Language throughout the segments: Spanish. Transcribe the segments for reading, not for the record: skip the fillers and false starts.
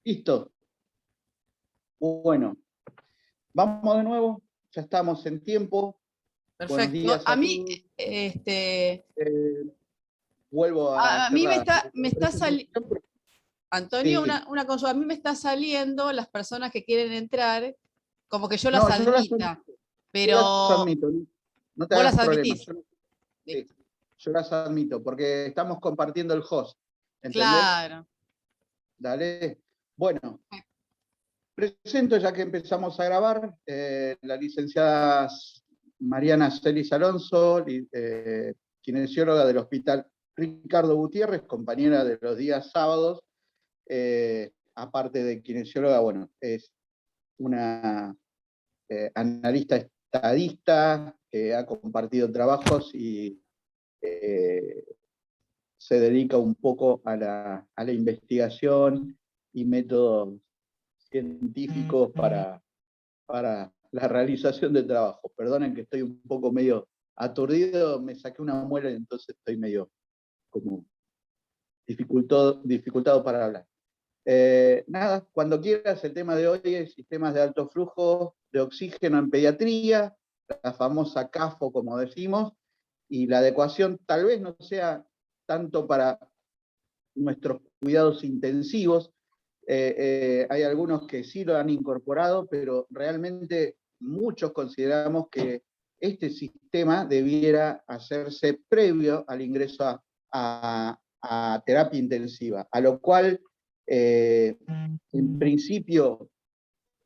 Listo. Bueno, vamos de nuevo. Ya estamos en tiempo. Buenos Perfecto. días A a mí, todos. Vuelvo a a hacer mí la me está saliendo, presentación. Antonio, Sí. una cosa, a mí me está saliendo las personas que quieren entrar, como que yo las No, yo las admita, admito. Yo las pero admito. No te vos hagas las problema. admitís. Sí, Listo. yo las admito porque estamos compartiendo el host. ¿Entendés? Claro. Dale. Bueno, presento ya que empezamos a grabar la licenciada Mariana Celis Alonso, kinesióloga del Hospital Ricardo Gutiérrez, compañera de los días sábados. Aparte de kinesióloga, bueno, es una analista estadista que ha compartido trabajos y se dedica un poco a la investigación y métodos científicos para la realización del trabajo. Perdonen que estoy un poco medio aturdido, me saqué una muela y entonces estoy medio como dificultado para hablar. Nada, cuando quieras, el tema de hoy es sistemas de alto flujo de oxígeno en pediatría, la famosa CAFO, como decimos, y la adecuación tal vez no sea tanto para nuestros cuidados intensivos. Hay algunos que sí lo han incorporado, pero realmente muchos consideramos que este sistema debiera hacerse previo al ingreso a terapia intensiva, a lo cual, en principio,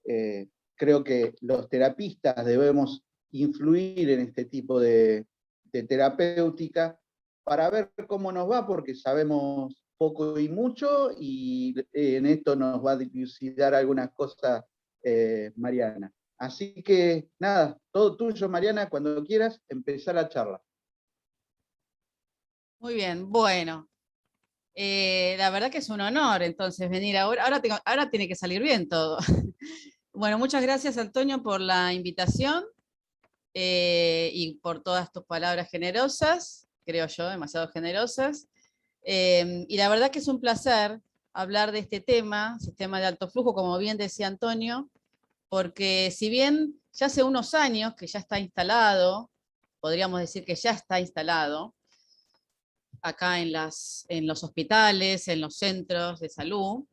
creo que los terapistas debemos influir en este tipo de terapéutica para ver cómo nos va, porque sabemos poco y mucho, y en esto nos va a dilucidar algunas cosas Mariana. Así que nada, todo tuyo, Mariana, cuando quieras empezar la charla. Muy bien, bueno. La verdad que es un honor entonces venir ahora. Ahora tiene que salir bien todo. Bueno, muchas gracias Antonio por la invitación y por todas tus palabras generosas, creo yo, demasiado generosas. Y la verdad que es un placer hablar de este tema, sistema de alto flujo, como bien decía Antonio, porque si bien ya hace unos años que ya está instalado, podríamos decir que ya está instalado, acá en los hospitales, en los centros de salud,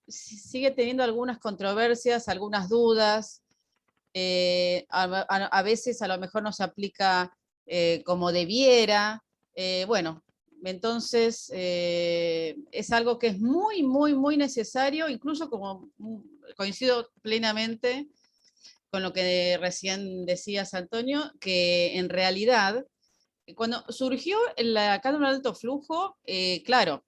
sigue teniendo algunas controversias, algunas dudas, a veces a lo mejor no se aplica como debiera. Bueno, entonces es algo que es muy, muy, muy necesario, incluso como coincido plenamente con lo que recién decías, Antonio, que en realidad, cuando surgió la cánula de alto flujo, claro,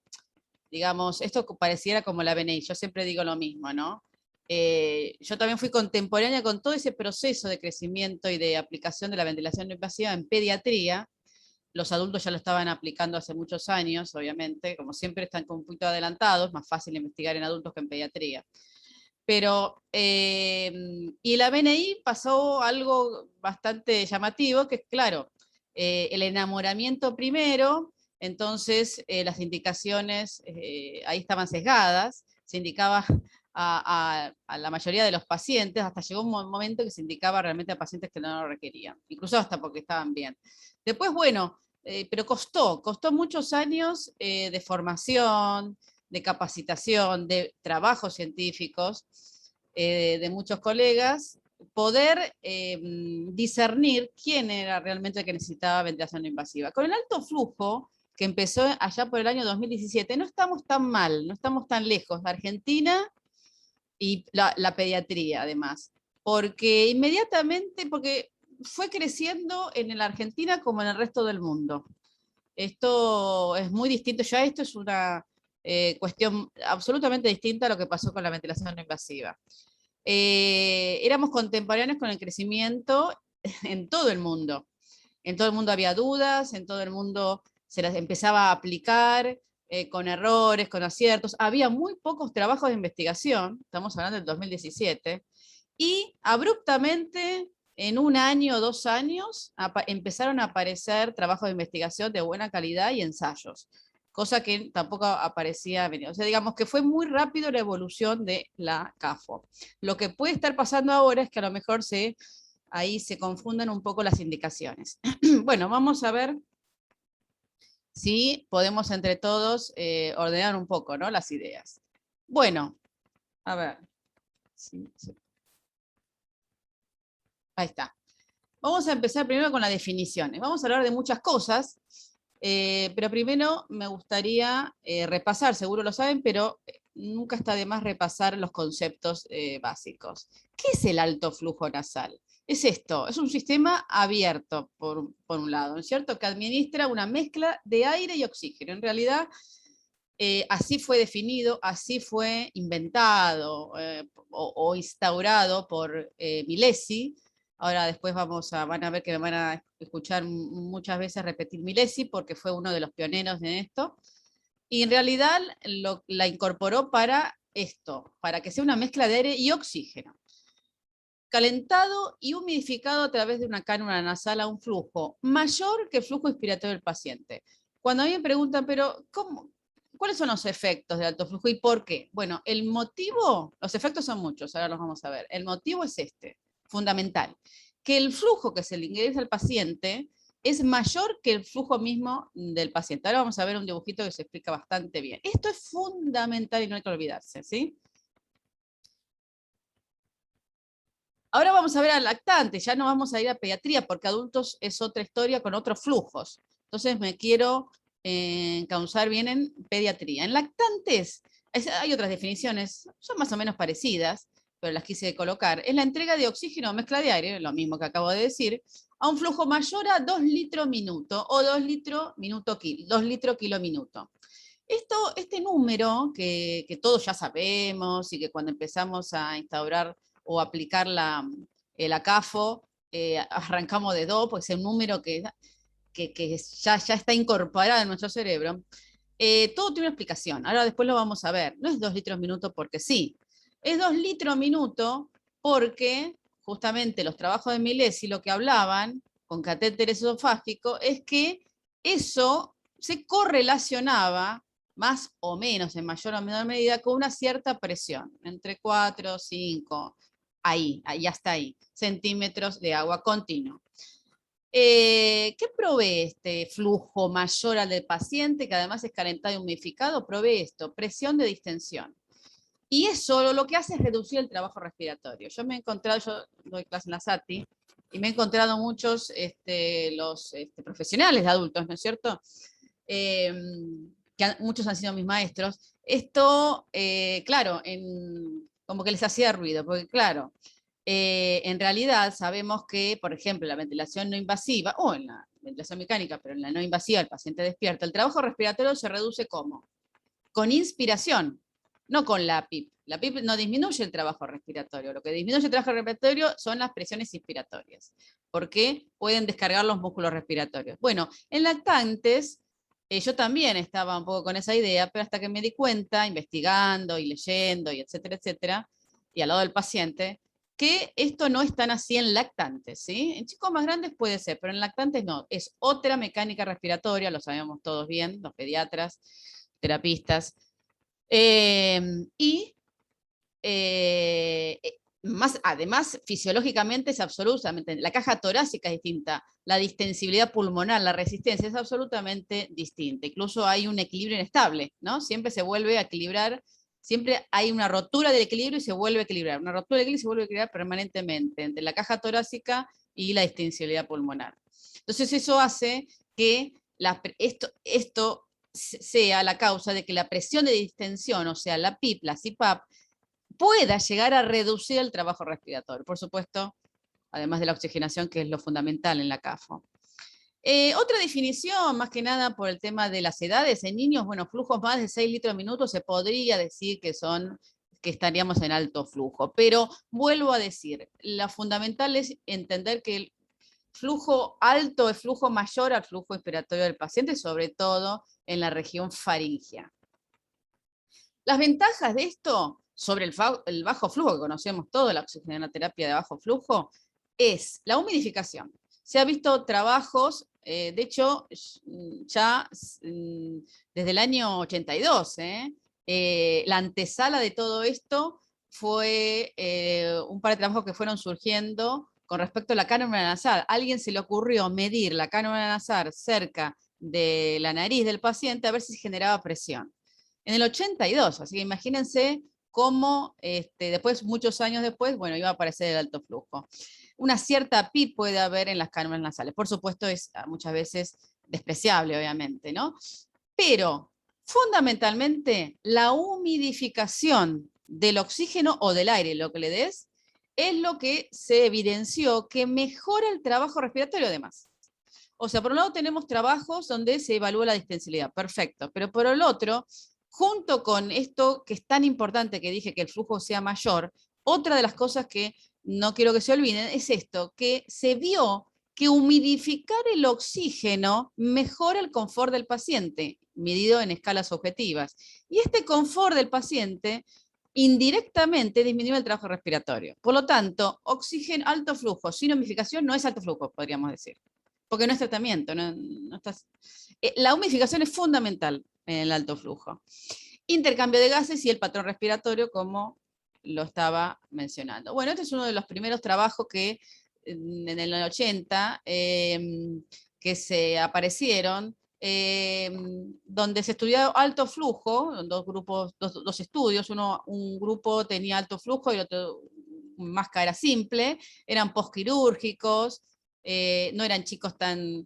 digamos, esto pareciera como la BNI, yo siempre digo lo mismo, ¿no? Yo también fui contemporánea con todo ese proceso de crecimiento y de aplicación de la ventilación no invasiva en pediatría. Los adultos ya lo estaban aplicando hace muchos años, obviamente, como siempre están un poquito adelantados, más fácil investigar en adultos que en pediatría. Pero, y la BNI pasó algo bastante llamativo, que es claro, el enamoramiento primero, entonces las indicaciones ahí estaban sesgadas, se indicaba a la mayoría de los pacientes, hasta llegó un momento que se indicaba realmente a pacientes que no lo requerían, incluso hasta porque estaban bien. Después, bueno, pero costó muchos años de formación, de capacitación, de trabajos científicos de muchos colegas, poder discernir quién era realmente el que necesitaba ventilación no invasiva. Con el alto flujo, que empezó allá por el año 2017, no estamos tan mal, no estamos tan lejos de Argentina y la pediatría además, porque inmediatamente, porque fue creciendo en la Argentina como en el resto del mundo. Esto es muy distinto, ya esto es una cuestión absolutamente distinta a lo que pasó con la ventilación no invasiva. Éramos contemporáneos con el crecimiento en todo el mundo. En todo el mundo había dudas, en todo el mundo se las empezaba a aplicar con errores, con aciertos. Había muy pocos trabajos de investigación, estamos hablando del 2017, y abruptamente, en un año o 2 años, empezaron a aparecer trabajos de investigación de buena calidad y ensayos. cosa que tampoco aparecía venir. O sea, digamos que fue muy rápido la evolución de la CAFO. Lo que puede estar pasando ahora es que a lo mejor ahí se confunden un poco las indicaciones. Bueno, vamos a ver si podemos entre todos ordenar un poco, ¿no?, las ideas. Bueno, a ver. Sí. Ahí está. Vamos a empezar primero con las definiciones. Vamos a hablar de muchas cosas, pero primero me gustaría repasar, seguro lo saben, pero nunca está de más repasar los conceptos básicos. ¿Qué es el alto flujo nasal? Es esto, es un sistema abierto, por un lado, ¿no es cierto?, que administra una mezcla de aire y oxígeno. En realidad, así fue definido, así fue inventado o instaurado por Milesi. Ahora después van a ver que me van a escuchar muchas veces repetir Milesi, porque fue uno de los pioneros en esto. Y en realidad la incorporó para esto, para que sea una mezcla de aire y oxígeno, calentado y humidificado a través de una cánula nasal a un flujo mayor que el flujo inspiratorio del paciente. Cuando a mí me preguntan, pero ¿cuáles son los efectos del alto flujo y por qué? Bueno, el motivo, los efectos son muchos, ahora los vamos a ver. El motivo es fundamental, que el flujo que se le ingresa al paciente es mayor que el flujo mismo del paciente. Ahora vamos a ver un dibujito que se explica bastante bien. Esto es fundamental y no hay que olvidarse, ¿sí? Ahora vamos a ver al lactante, ya no vamos a ir a pediatría, porque adultos es otra historia con otros flujos. Entonces me quiero encauzar bien en pediatría. En lactantes hay otras definiciones, son más o menos parecidas, pero las quise colocar. Es la entrega de oxígeno o mezcla de aire, lo mismo que acabo de decir, a un flujo mayor a 2 litros minuto o 2 litros kilo minuto. Este número que todos ya sabemos y que cuando empezamos a instaurar o aplicar la CAFO, arrancamos de 2, porque es un número que ya está incorporado en nuestro cerebro. Todo tiene una explicación. Ahora después lo vamos a ver. No es 2 litros minuto porque sí. Es 2 litros minuto porque justamente los trabajos de Milesi lo que hablaban con catéteres esofágicos es que eso se correlacionaba más o menos, en mayor o menor medida, con una cierta presión, entre 4, 5, ahí, hasta ahí, centímetros de agua continuo. ¿Qué provee este flujo mayor al del paciente, que además es calentado y humidificado? Provee esto, presión de distensión. Y eso lo que hace es reducir el trabajo respiratorio. Yo doy clase en la SATI, y me he encontrado muchos los profesionales de adultos, ¿no es cierto?, muchos han sido mis maestros. Esto, claro, como que les hacía ruido, porque claro, en realidad sabemos que, por ejemplo, la ventilación no invasiva, o en la ventilación mecánica, pero en la no invasiva el paciente despierta, el trabajo respiratorio se reduce ¿cómo? Con inspiración, no con la PIP. La PIP no disminuye el trabajo respiratorio, lo que disminuye el trabajo respiratorio son las presiones inspiratorias, porque pueden descargar los músculos respiratorios. Bueno, en lactantes, yo también estaba un poco con esa idea, pero hasta que me di cuenta, investigando y leyendo, y etcétera, y al lado del paciente, que esto no es tan así en lactantes, ¿sí? En chicos más grandes puede ser, pero en lactantes no. Es otra mecánica respiratoria, lo sabemos todos bien, los pediatras, terapistas. Además, fisiológicamente es absolutamente, la caja torácica es distinta, la distensibilidad pulmonar, la resistencia es absolutamente distinta. Incluso hay un equilibrio inestable, ¿no? Siempre se vuelve a equilibrar, siempre hay una rotura del equilibrio y se vuelve a equilibrar. Una rotura del equilibrio y se vuelve a equilibrar permanentemente entre la caja torácica y la distensibilidad pulmonar. Entonces eso hace que esto sea la causa de que la presión de distensión, o sea, la PIP, la CPAP, pueda llegar a reducir el trabajo respiratorio. Por supuesto, además de la oxigenación, que es lo fundamental en la CAFO. Otra definición, más que nada por el tema de las edades, en niños, bueno, flujos más de 6 litros minuto se podría decir que estaríamos en alto flujo, pero vuelvo a decir, lo fundamental es entender que el flujo alto es flujo mayor al flujo inspiratorio del paciente, sobre todo en la región faríngea. Las ventajas de esto sobre el bajo flujo, que conocemos todo, la oxigenoterapia de bajo flujo, es la humidificación. Se ha visto trabajos De hecho, ya desde el año 82, la antesala de todo esto fue un par de trabajos que fueron surgiendo con respecto a la cánula nasal. A alguien se le ocurrió medir la cánula nasal cerca de la nariz del paciente a ver si generaba presión. En el 82, así que imagínense cómo después, muchos años después, bueno, iba a aparecer el alto flujo. Una cierta PIB puede haber en las cánulas nasales. Por supuesto, es muchas veces despreciable, obviamente, ¿no? Pero, fundamentalmente, la humidificación del oxígeno o del aire, lo que le des, es lo que se evidenció que mejora el trabajo respiratorio además. O sea, por un lado tenemos trabajos donde se evalúa la distensibilidad, perfecto, pero por el otro, junto con esto que es tan importante que dije que el flujo sea mayor, otra de las cosas que no quiero que se olviden es esto, que se vio que humidificar el oxígeno mejora el confort del paciente, medido en escalas objetivas. Y este confort del paciente indirectamente disminuye el trabajo respiratorio. Por lo tanto, oxígeno, alto flujo sin humidificación no es alto flujo, podríamos decir, porque no es tratamiento. La humidificación es fundamental en el alto flujo. Intercambio de gases y el patrón respiratorio, como lo estaba mencionando. Bueno, este es uno de los primeros trabajos que en el 80 que se aparecieron, donde se estudiaba alto flujo, dos estudios, un grupo tenía alto flujo y el otro máscara simple, eran postquirúrgicos, no eran chicos tan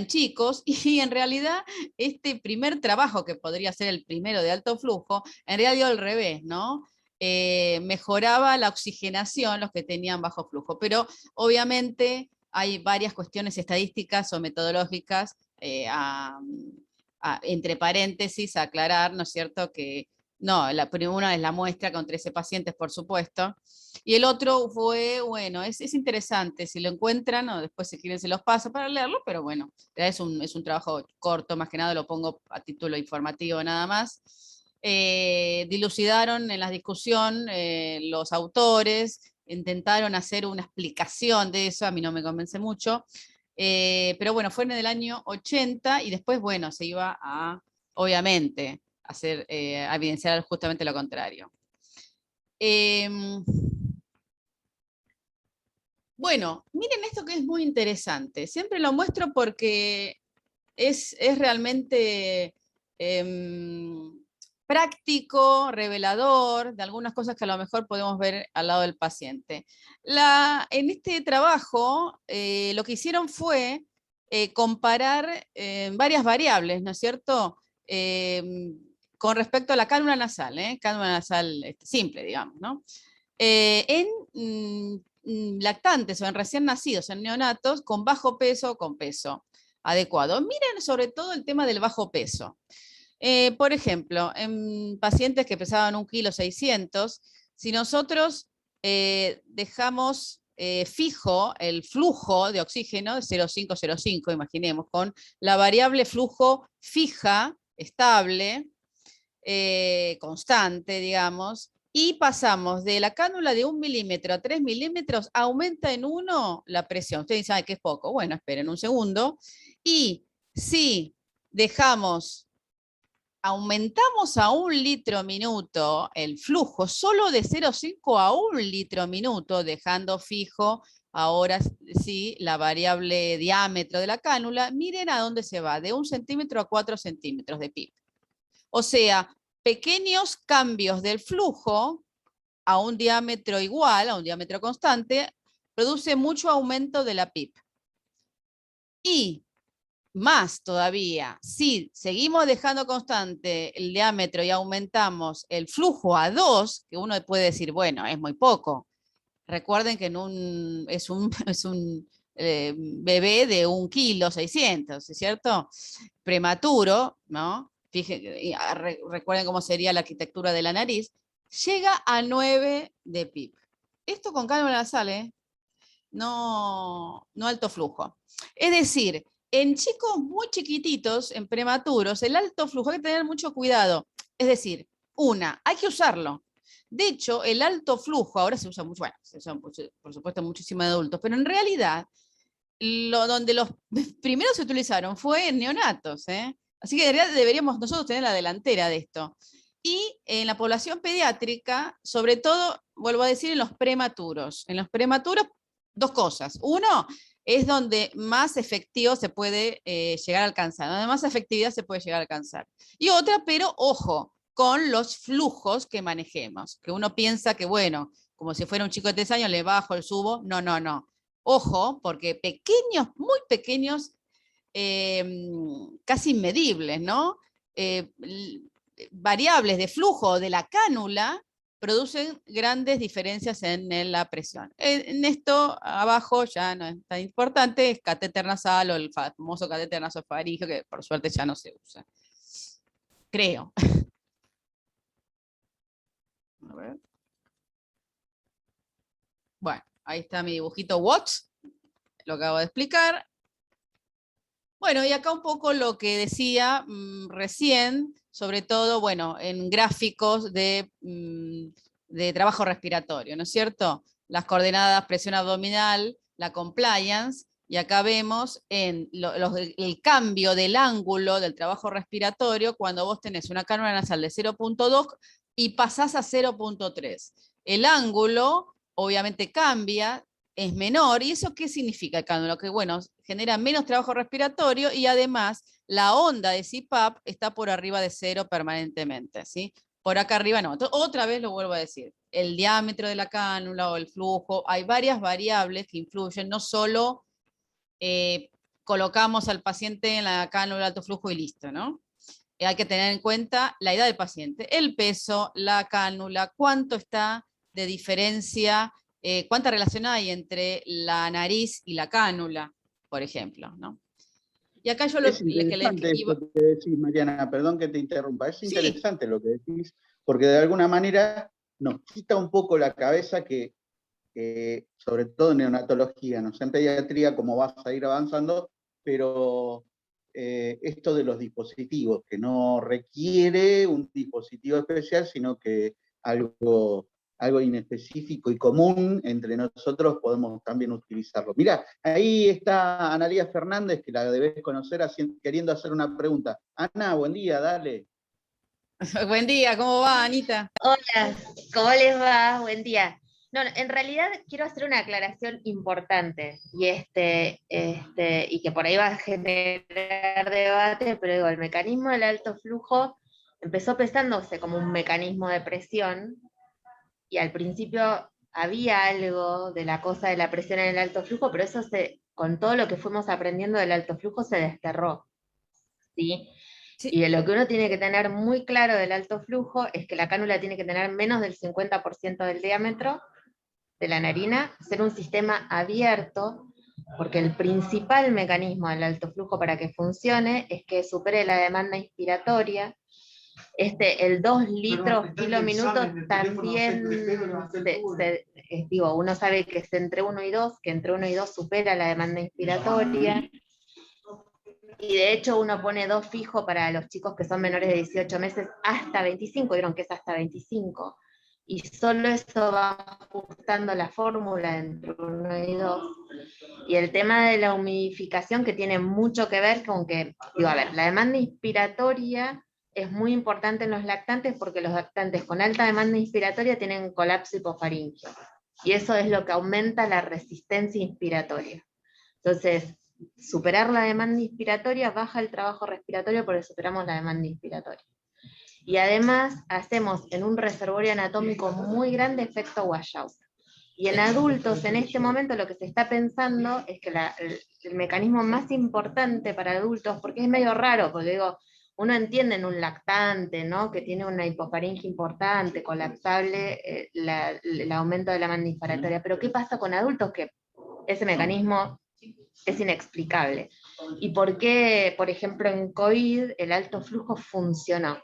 chicos, y en realidad este primer trabajo, que podría ser el primero de alto flujo, en realidad dio al revés, ¿no? Mejoraba la oxigenación los que tenían bajo flujo, pero obviamente hay varias cuestiones estadísticas o metodológicas entre paréntesis a aclarar, ¿no es cierto? Que no, una es la muestra con 13 pacientes, por supuesto, y el otro fue, bueno, es interesante, si lo encuentran, o después si quieren se los paso para leerlo, pero bueno, es un trabajo corto, más que nada lo pongo a título informativo nada más. Dilucidaron en la discusión los autores, intentaron hacer una explicación de eso, a mí no me convence mucho, pero bueno, fue en el año 80 y después, bueno, se iba a, obviamente, a evidenciar justamente lo contrario. Bueno, miren esto que es muy interesante. Siempre lo muestro porque es realmente práctico, revelador de algunas cosas que a lo mejor podemos ver al lado del paciente. En este trabajo, lo que hicieron fue comparar varias variables, ¿no es cierto? Con respecto a la cánula nasal, cánula nasal simple, digamos, ¿no? En lactantes o en recién nacidos, en neonatos, con bajo peso o con peso adecuado. Miren sobre todo el tema del bajo peso. Por ejemplo, en pacientes que pesaban 1,6 kg, si nosotros dejamos fijo el flujo de oxígeno de 0,505, imaginemos, con la variable flujo fija, estable, constante, digamos, y pasamos de la cánula de 1 milímetro a 3 milímetros, aumenta en 1 la presión. Ustedes dicen, ay, que es poco. Bueno, esperen un segundo. Y si aumentamos a 1 litro minuto el flujo, solo de 0,5 a 1 litro minuto, dejando fijo ahora sí la variable diámetro de la cánula, miren a dónde se va, de 1 centímetro a 4 centímetros de PIB. O sea, pequeños cambios del flujo a un diámetro igual, a un diámetro constante, produce mucho aumento de la PIB. Y más todavía, si seguimos dejando constante el diámetro y aumentamos el flujo a 2, que uno puede decir, bueno, es muy poco. Recuerden que es un bebé de 1,6 kg, ¿cierto? Prematuro, ¿no? Recuerden cómo sería la arquitectura de la nariz, llega a 9 de PIB. Esto con cánula nasal, no alto flujo. Es decir, en chicos muy chiquititos, en prematuros, el alto flujo hay que tener mucho cuidado. Es decir, hay que usarlo. De hecho, el alto flujo ahora se usa mucho, bueno, se usa por supuesto muchísimo de adultos, pero en realidad donde los primeros se utilizaron fue en neonatos, ¿eh? Así que deberíamos nosotros tener la delantera de esto. Y en la población pediátrica, sobre todo, vuelvo a decir, en los prematuros. En los prematuros, dos cosas. Uno, es donde más efectivo se puede llegar a alcanzar, donde más efectividad se puede llegar a alcanzar. Y otra, pero ojo, con los flujos que manejemos, que uno piensa que, bueno, como si fuera un chico de 3 años, le bajo, el subo. No, no, no. Ojo, porque pequeños, muy pequeños, casi inmedibles, ¿no? Variables de flujo de la cánula producen grandes diferencias en la presión. En esto abajo ya no es tan importante, es catéter nasal o el famoso catéter nasofaríngeo, que por suerte ya no se usa. Creo. A ver. Bueno, ahí está mi dibujito Watts, lo acabo de explicar. Bueno, y acá un poco lo que decía recién, sobre todo, bueno, en gráficos de trabajo respiratorio, ¿no es cierto? Las coordenadas presión abdominal, la compliance, y acá vemos el cambio del ángulo del trabajo respiratorio cuando vos tenés una cánula nasal de 0.2 y pasás a 0.3. El ángulo obviamente cambia, es menor. ¿Y eso qué significa el cánula? Que bueno, genera menos trabajo respiratorio y además la onda de CPAP está por arriba de 0 permanentemente, ¿sí? Por acá arriba no. Entonces, otra vez lo vuelvo a decir, el diámetro de la cánula o el flujo, hay varias variables que influyen, no solo colocamos al paciente en la cánula de alto flujo y listo, ¿no? Hay que tener en cuenta la edad del paciente, el peso, la cánula, cuánto está de diferencia, cuánta relación hay entre la nariz y la cánula, por ejemplo, ¿no? Y acá yo Es interesante esto que decís, Mariana, perdón que te interrumpa, es interesante lo que decís, porque de alguna manera nos quita un poco la cabeza que, sobre todo en neonatología, no sé en pediatría cómo vas a ir avanzando, pero esto de los dispositivos, que no requiere un dispositivo especial, sino que algo inespecífico y común entre nosotros podemos también utilizarlo. Mirá, ahí está Analía Fernández, que la debes conocer, queriendo hacer una pregunta. Ana, buen día, dale. Buen día, ¿cómo va, Anita? Hola, ¿cómo les va? Buen día. No, en realidad quiero hacer una aclaración importante y y que por ahí va a generar debate, pero digo, el mecanismo del alto flujo empezó pensándose como un mecanismo de presión y al principio había algo de la cosa de la presión en el alto flujo, pero eso con todo lo que fuimos aprendiendo del alto flujo se desterró, ¿sí? Sí. Y lo que uno tiene que tener muy claro del alto flujo es que la cánula tiene que tener menos del 50% del diámetro de la narina, ser un sistema abierto, porque el principal mecanismo del alto flujo para que funcione es que supere la demanda inspiratoria. El 2 litros kilo minuto también, uno sabe que es entre 1 y 2, que entre 1 y 2 supera la demanda inspiratoria. Y de hecho uno pone 2 fijo para los chicos que son menores de 18 meses hasta 25, vieron que es hasta 25, y solo eso va ajustando la fórmula entre 1 y 2. Y el tema de la humidificación, que tiene mucho que ver con que, la demanda inspiratoria es muy importante en los lactantes porque los lactantes con alta demanda inspiratoria tienen colapso hipofaríngeo, y eso es lo que aumenta la resistencia inspiratoria. Entonces, superar la demanda inspiratoria baja el trabajo respiratorio porque superamos la demanda inspiratoria. Y además hacemos en un reservorio anatómico muy grande efecto washout. Y en adultos, en este momento, lo que se está pensando es que el mecanismo más importante para adultos, porque es medio raro, porque uno entiende en un lactante, ¿no?, que tiene una hipofaringe importante, colapsable, el aumento de la demanda inspiratoria, pero ¿qué pasa con adultos? Que ese mecanismo es inexplicable. ¿Y por qué, por ejemplo, en COVID el alto flujo funcionó?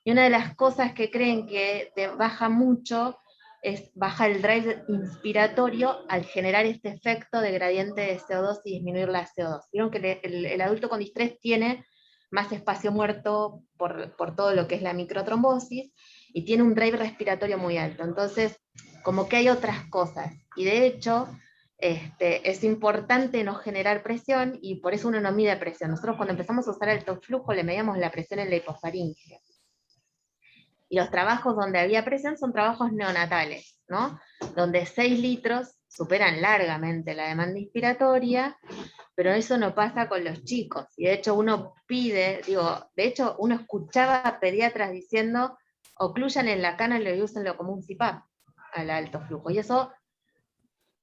Y una de las cosas que creen que baja mucho es baja el drive inspiratorio al generar este efecto de gradiente de CO2 y disminuir la CO2. Vieron que el adulto con distrés tiene más espacio muerto por todo lo que es la microtrombosis y tiene un drive respiratorio muy alto. Entonces, como que hay otras cosas. Y de hecho, es importante no generar presión y por eso uno no mide presión. Nosotros cuando empezamos a usar alto flujo le medíamos la presión en la hipofaringe. Y los trabajos donde había presión son trabajos neonatales, ¿no? Donde 6 litros superan largamente la demanda inspiratoria, pero eso no pasa con los chicos. Y de hecho uno pide, de hecho uno escuchaba a pediatras diciendo, ocluyan en la cana y úsenlo como un CPAP al alto flujo. Y eso,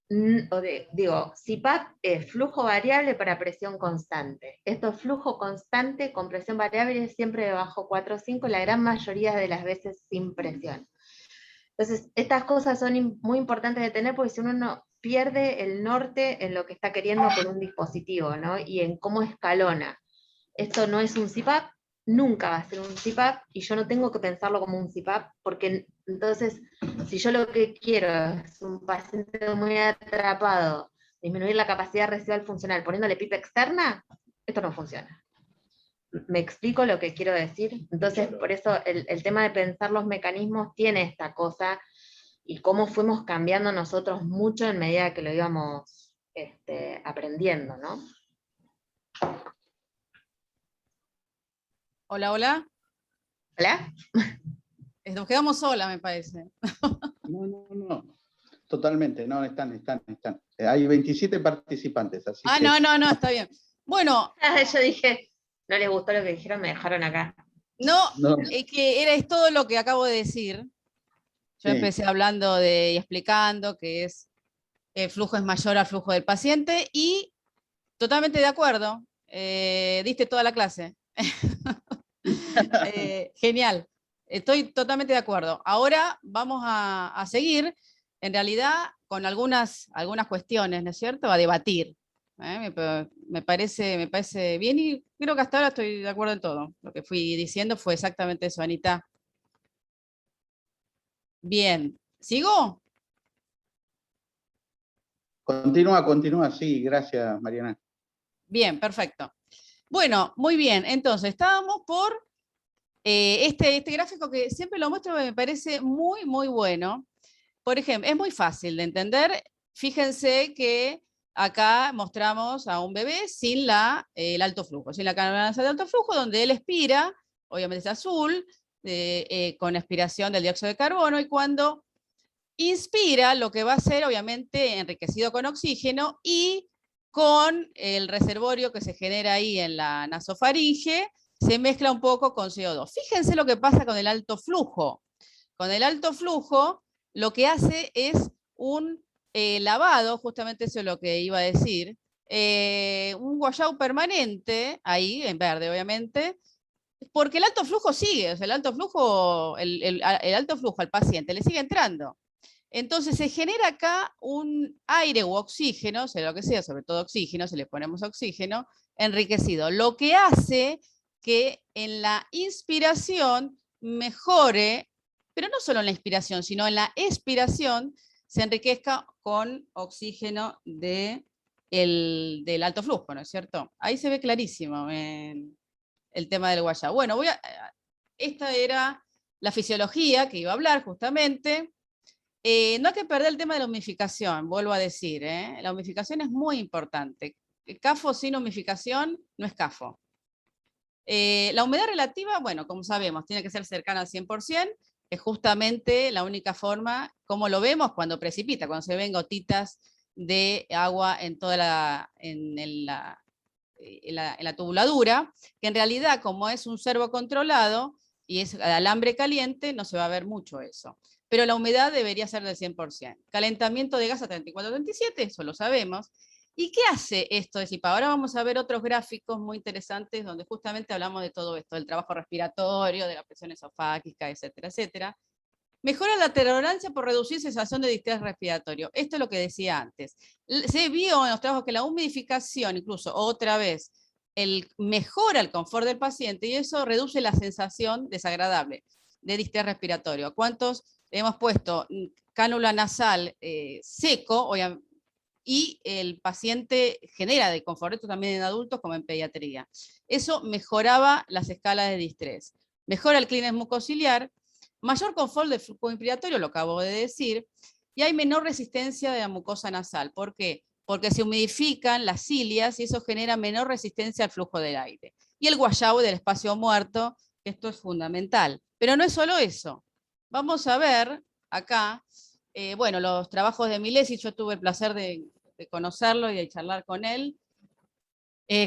CPAP es flujo variable para presión constante. Esto es flujo constante con presión variable siempre debajo 4 o 5, la gran mayoría de las veces sin presión. Entonces, estas cosas son muy importantes de tener porque si uno no pierde el norte en lo que está queriendo con un dispositivo, ¿no? Y en cómo escalona. Esto no es un CPAP, nunca va a ser un CPAP, y yo no tengo que pensarlo como un CPAP, porque entonces, si yo lo que quiero es un paciente muy atrapado, disminuir la capacidad residual funcional poniéndole pipa externa, esto no funciona. ¿Me explico lo que quiero decir? Entonces, por eso el tema de pensar los mecanismos tiene esta cosa, y cómo fuimos cambiando nosotros mucho en medida que lo íbamos aprendiendo, ¿no? Hola, hola. ¿Hola? Nos quedamos solas, me parece. No. Totalmente, no, están. Hay 27 participantes, así que... No, está bien. Bueno. Yo dije, no les gustó lo que dijeron, me dejaron acá. No, es que es todo lo que acabo de decir. Yo empecé hablando y explicando que el flujo es mayor al flujo del paciente y totalmente de acuerdo. Diste toda la clase. Genial. Estoy totalmente de acuerdo. Ahora vamos a seguir, en realidad, con algunas cuestiones, ¿no es cierto? A debatir. Me parece bien y creo que hasta ahora estoy de acuerdo en todo. Lo que fui diciendo fue exactamente eso, Anita. Bien. ¿Sigo? Continúa, sí, gracias, Mariana. Bien, perfecto. Bueno, muy bien. Entonces, estábamos por este gráfico que siempre lo muestro, me parece muy, muy bueno. Por ejemplo, es muy fácil de entender. Fíjense que acá mostramos a un bebé sin el alto flujo, sin la cámara de alto flujo, donde él expira, obviamente es azul, con expiración del dióxido de carbono, y cuando inspira, lo que va a hacer, obviamente, enriquecido con oxígeno y con el reservorio que se genera ahí en la nasofaringe, se mezcla un poco con CO2. Fíjense lo que pasa con el alto flujo. Con el alto flujo, lo que hace es un lavado, justamente eso es lo que iba a decir, un washout permanente, ahí en verde obviamente, porque el alto flujo sigue, o sea, el alto flujo al paciente le sigue entrando. Entonces se genera acá un aire u oxígeno, sea lo que sea, sobre todo oxígeno, si le ponemos oxígeno, enriquecido. Lo que hace que en la inspiración mejore, pero no solo en la inspiración, sino en la expiración, se enriquezca con oxígeno del alto flujo, ¿no es cierto? Ahí se ve clarísimo el tema del guayá. Bueno, esta era la fisiología que iba a hablar justamente. No hay que perder el tema de la humidificación, vuelvo a decir. La humidificación es muy importante. El CAFO sin humidificación no es CAFO. La humedad relativa, bueno, como sabemos, tiene que ser cercana al 100%, es justamente la única forma, como lo vemos cuando precipita, cuando se ven gotitas de agua en toda la tubuladura, que en realidad, como es un servo controlado y es alambre caliente, no se va a ver mucho eso. Pero la humedad debería ser del 100%. Calentamiento de gas a 34-37, eso lo sabemos. ¿Y qué hace esto de CIPA? Ahora vamos a ver otros gráficos muy interesantes donde justamente hablamos de todo esto, del trabajo respiratorio, de la presión esofágica, etcétera, etcétera. Mejora la tolerancia por reducir sensación de distrés respiratorio. Esto es lo que decía antes. Se vio en los trabajos que la humidificación, incluso otra vez, mejora el confort del paciente y eso reduce la sensación desagradable de distrés respiratorio. ¿Cuántos hemos puesto cánula nasal seco y el paciente genera desconfort, esto también en adultos como en pediatría? Eso mejoraba las escalas de distrés. Mejora el clínex mucociliar, mayor confort del flujo inspiratorio, lo acabo de decir, y hay menor resistencia de la mucosa nasal. ¿Por qué? Porque se humidifican las cilias y eso genera menor resistencia al flujo del aire. Y el guayabo del espacio muerto, esto es fundamental. Pero no es solo eso. Vamos a ver acá, bueno, los trabajos de Milesi, yo tuve el placer de conocerlo y de charlar con él.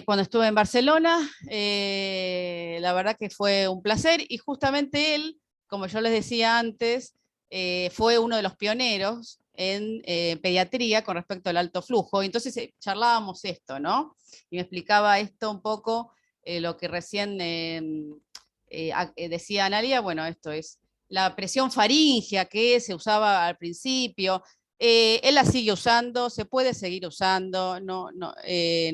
Cuando estuve en Barcelona, la verdad que fue un placer, y justamente él, como yo les decía antes, fue uno de los pioneros en pediatría con respecto al alto flujo. Entonces charlábamos esto, ¿no? Y me explicaba esto un poco, lo que recién decía Analia. Bueno, esto es la presión faríngea que se usaba al principio. Él la sigue usando, se puede seguir usando, es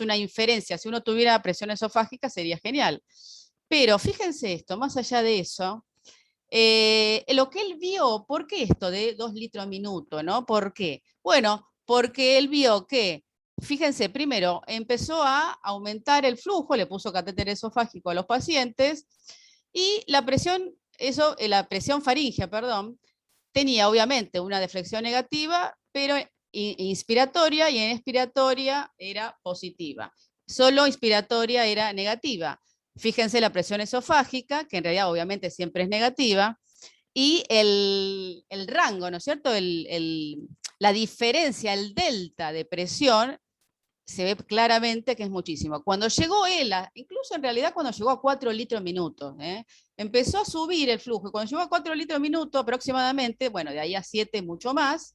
una inferencia. Si uno tuviera presión esofágica sería genial. Pero fíjense esto, más allá de eso, lo que él vio, ¿por qué esto de 2 litros minuto? ¿No? ¿Por qué? Bueno, porque él vio que, fíjense, primero empezó a aumentar el flujo, le puso catéter esofágico a los pacientes, y la presión faríngea, perdón, tenía obviamente una deflexión negativa, pero inspiratoria, y en expiratoria era positiva. Solo inspiratoria era negativa. Fíjense la presión esofágica, que en realidad obviamente siempre es negativa, y el rango, ¿no es cierto? La diferencia, el delta de presión, se ve claramente que es muchísimo. Cuando llegó él, incluso en realidad cuando llegó a 4 litros minutos, empezó a subir el flujo, y cuando llegó a 4 litros minutos aproximadamente, bueno, de ahí a 7 mucho más,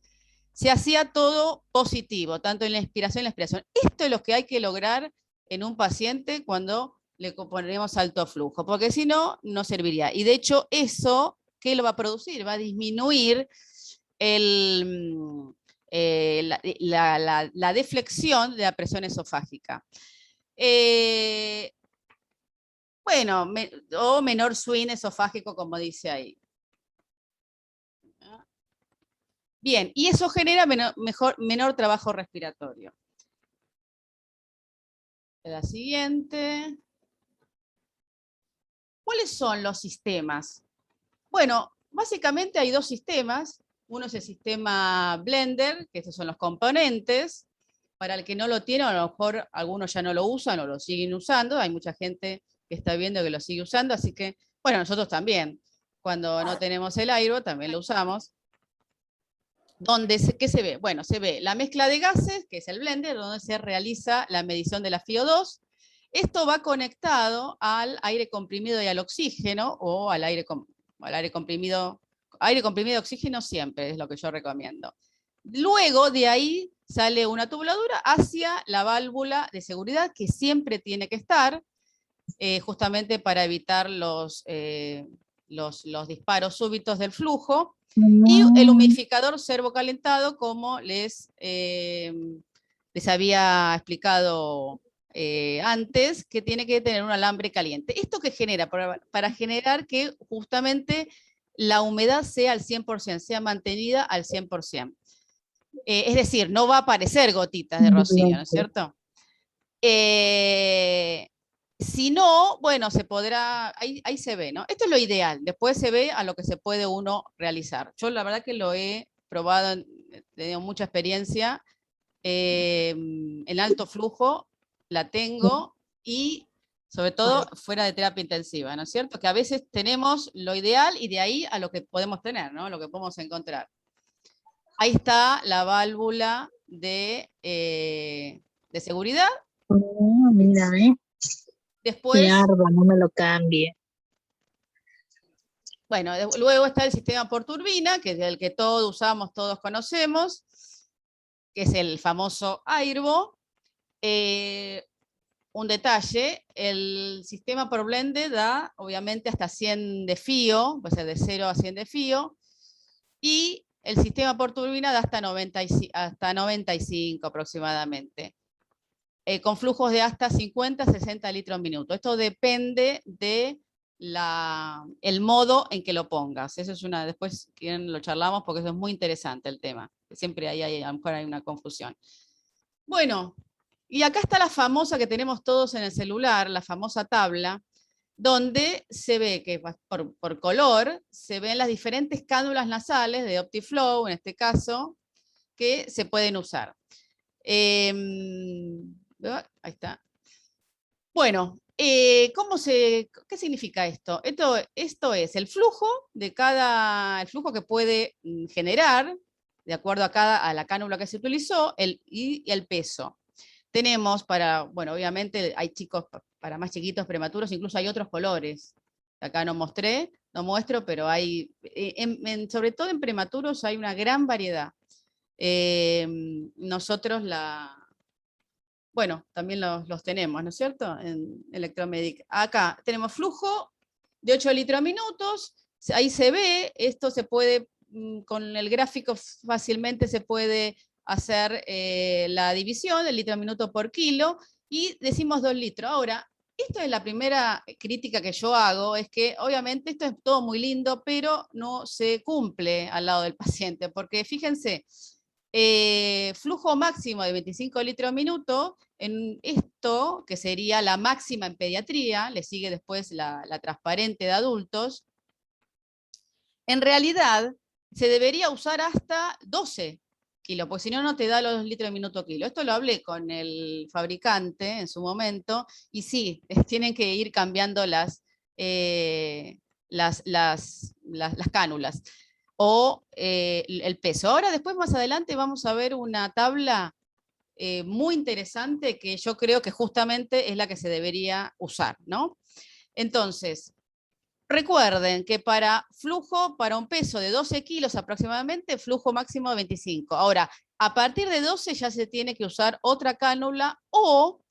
se hacía todo positivo, tanto en la inspiración y la expiración. Esto es lo que hay que lograr en un paciente cuando le ponemos alto flujo, porque si no, no serviría. Y de hecho eso, ¿qué lo va a producir? Va a disminuir la deflexión de la presión esofágica. Bueno, o menor swing esofágico, como dice ahí. Bien, y eso genera menor trabajo respiratorio. La siguiente. ¿Cuáles son los sistemas? Bueno, básicamente hay 2 sistemas. Uno es el sistema Blender, que estos son los componentes. Para el que no lo tiene, a lo mejor algunos ya no lo usan o lo siguen usando. Hay mucha gente que está viendo que lo sigue usando, así que, bueno, nosotros también. Cuando no tenemos el aire, también lo usamos. ¿Qué se ve? Bueno, se ve la mezcla de gases, que es el Blender, donde se realiza la medición de la FiO2. Esto va conectado al aire comprimido y al oxígeno, o al aire comprimido. Aire comprimido, oxígeno siempre es lo que yo recomiendo. Luego de ahí sale una tubuladura hacia la válvula de seguridad, que siempre tiene que estar, justamente para evitar los disparos súbitos del flujo. Y el humidificador servocalentado, como les había explicado antes, que tiene que tener un alambre caliente. ¿Esto qué genera? Para generar que justamente la humedad sea al 100%, sea mantenida al 100%. Es decir, no va a aparecer gotitas de rocío, ¿no es cierto? Si no, bueno, se podrá, ahí se ve, ¿no? Esto es lo ideal, después se ve a lo que se puede uno realizar. Yo la verdad que lo he probado, he tenido mucha experiencia, en alto flujo la tengo, y sobre todo fuera de terapia intensiva, ¿no es cierto? Que a veces tenemos lo ideal y de ahí a lo que podemos tener, ¿no? Lo que podemos encontrar. Ahí está la válvula de seguridad. Oh, mira, Después, qué arda, no me lo cambie. bueno, luego está el sistema por turbina, que es el que todos usamos, todos conocemos, que es el famoso Airbo. Un detalle, el sistema por blende da obviamente hasta 100 de FiO, puede ser de 0 a 100 de FiO, y el sistema por turbina da hasta 95 aproximadamente, con flujos de hasta 50 a 60 litros minuto. Esto depende de el modo en que lo pongas. Eso es después lo charlamos porque eso es muy interesante el tema. Siempre a lo mejor hay una confusión. Bueno, y acá está la famosa que tenemos todos en el celular, la famosa tabla, donde se ve que por color se ven las diferentes cánulas nasales de Optiflow, en este caso, que se pueden usar. Ahí está. Bueno, ¿qué significa esto? Esto es el flujo el flujo que puede generar, de acuerdo a la cánula que se utilizó, y el peso. Tenemos bueno, obviamente hay chicos para más chiquitos, prematuros, incluso hay otros colores. Acá no muestro, pero hay, sobre todo en prematuros hay una gran variedad. Nosotros bueno, también los tenemos, ¿no es cierto? En Electromedic. Acá tenemos flujo de 8 litros minutos, ahí se ve, esto se puede, con el gráfico fácilmente se puede hacer la división, el litro minuto por kilo, y decimos 2 litros. Ahora, esto es la primera crítica que yo hago, es que obviamente esto es todo muy lindo, pero no se cumple al lado del paciente, porque fíjense, flujo máximo de 25 litros minuto, en esto, que sería la máxima en pediatría, le sigue después la transparente de adultos, en realidad se debería usar hasta 12 kilos, porque si no, no te da los litros minuto kilo. Esto lo hablé con el fabricante en su momento, y sí, tienen que ir cambiando las cánulas o el peso. Ahora, después, más adelante, vamos a ver una tabla muy interesante que yo creo que justamente es la que se debería usar, ¿no? Entonces, recuerden que para un peso de 12 kilos aproximadamente, flujo máximo de 25. Ahora, a partir de 12 ya se tiene que usar otra cánula o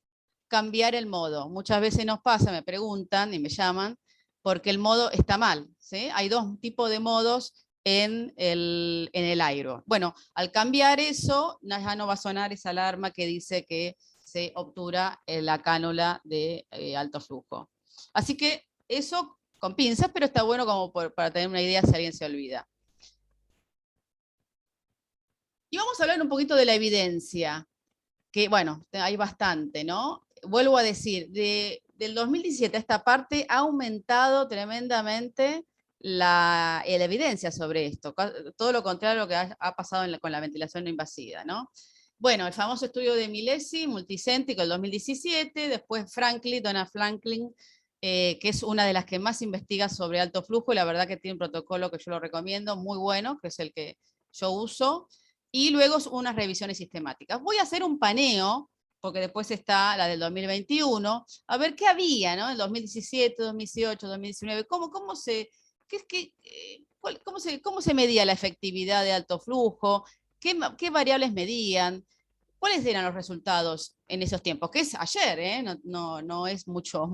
cambiar el modo. Muchas veces nos pasa, me preguntan y me llaman, porque el modo está mal, ¿sí? Hay 2 tipos de modos en el airo. Bueno, al cambiar eso, ya no va a sonar esa alarma que dice que se obtura la cánula de alto flujo. Así que eso con pinzas, pero está bueno como para tener una idea si alguien se olvida. Y vamos a hablar un poquito de la evidencia, que bueno, hay bastante, ¿no? Vuelvo a decir, del 2017 a esta parte ha aumentado tremendamente la evidencia sobre esto, todo lo contrario a lo que ha pasado con la ventilación no invasiva, ¿no? Bueno, el famoso estudio de Milesi, multicéntrico, el 2017, después Donna Franklin, que es una de las que más investiga sobre alto flujo, y la verdad que tiene un protocolo que yo lo recomiendo, muy bueno, que es el que yo uso, y luego unas revisiones sistemáticas. Voy a hacer un paneo, porque después está la del 2021, a ver qué había, ¿no? En 2017, 2018, 2019, cómo se medía la efectividad de alto flujo, qué variables medían, cuáles eran los resultados en esos tiempos, que es ayer, ¿eh? No es mucho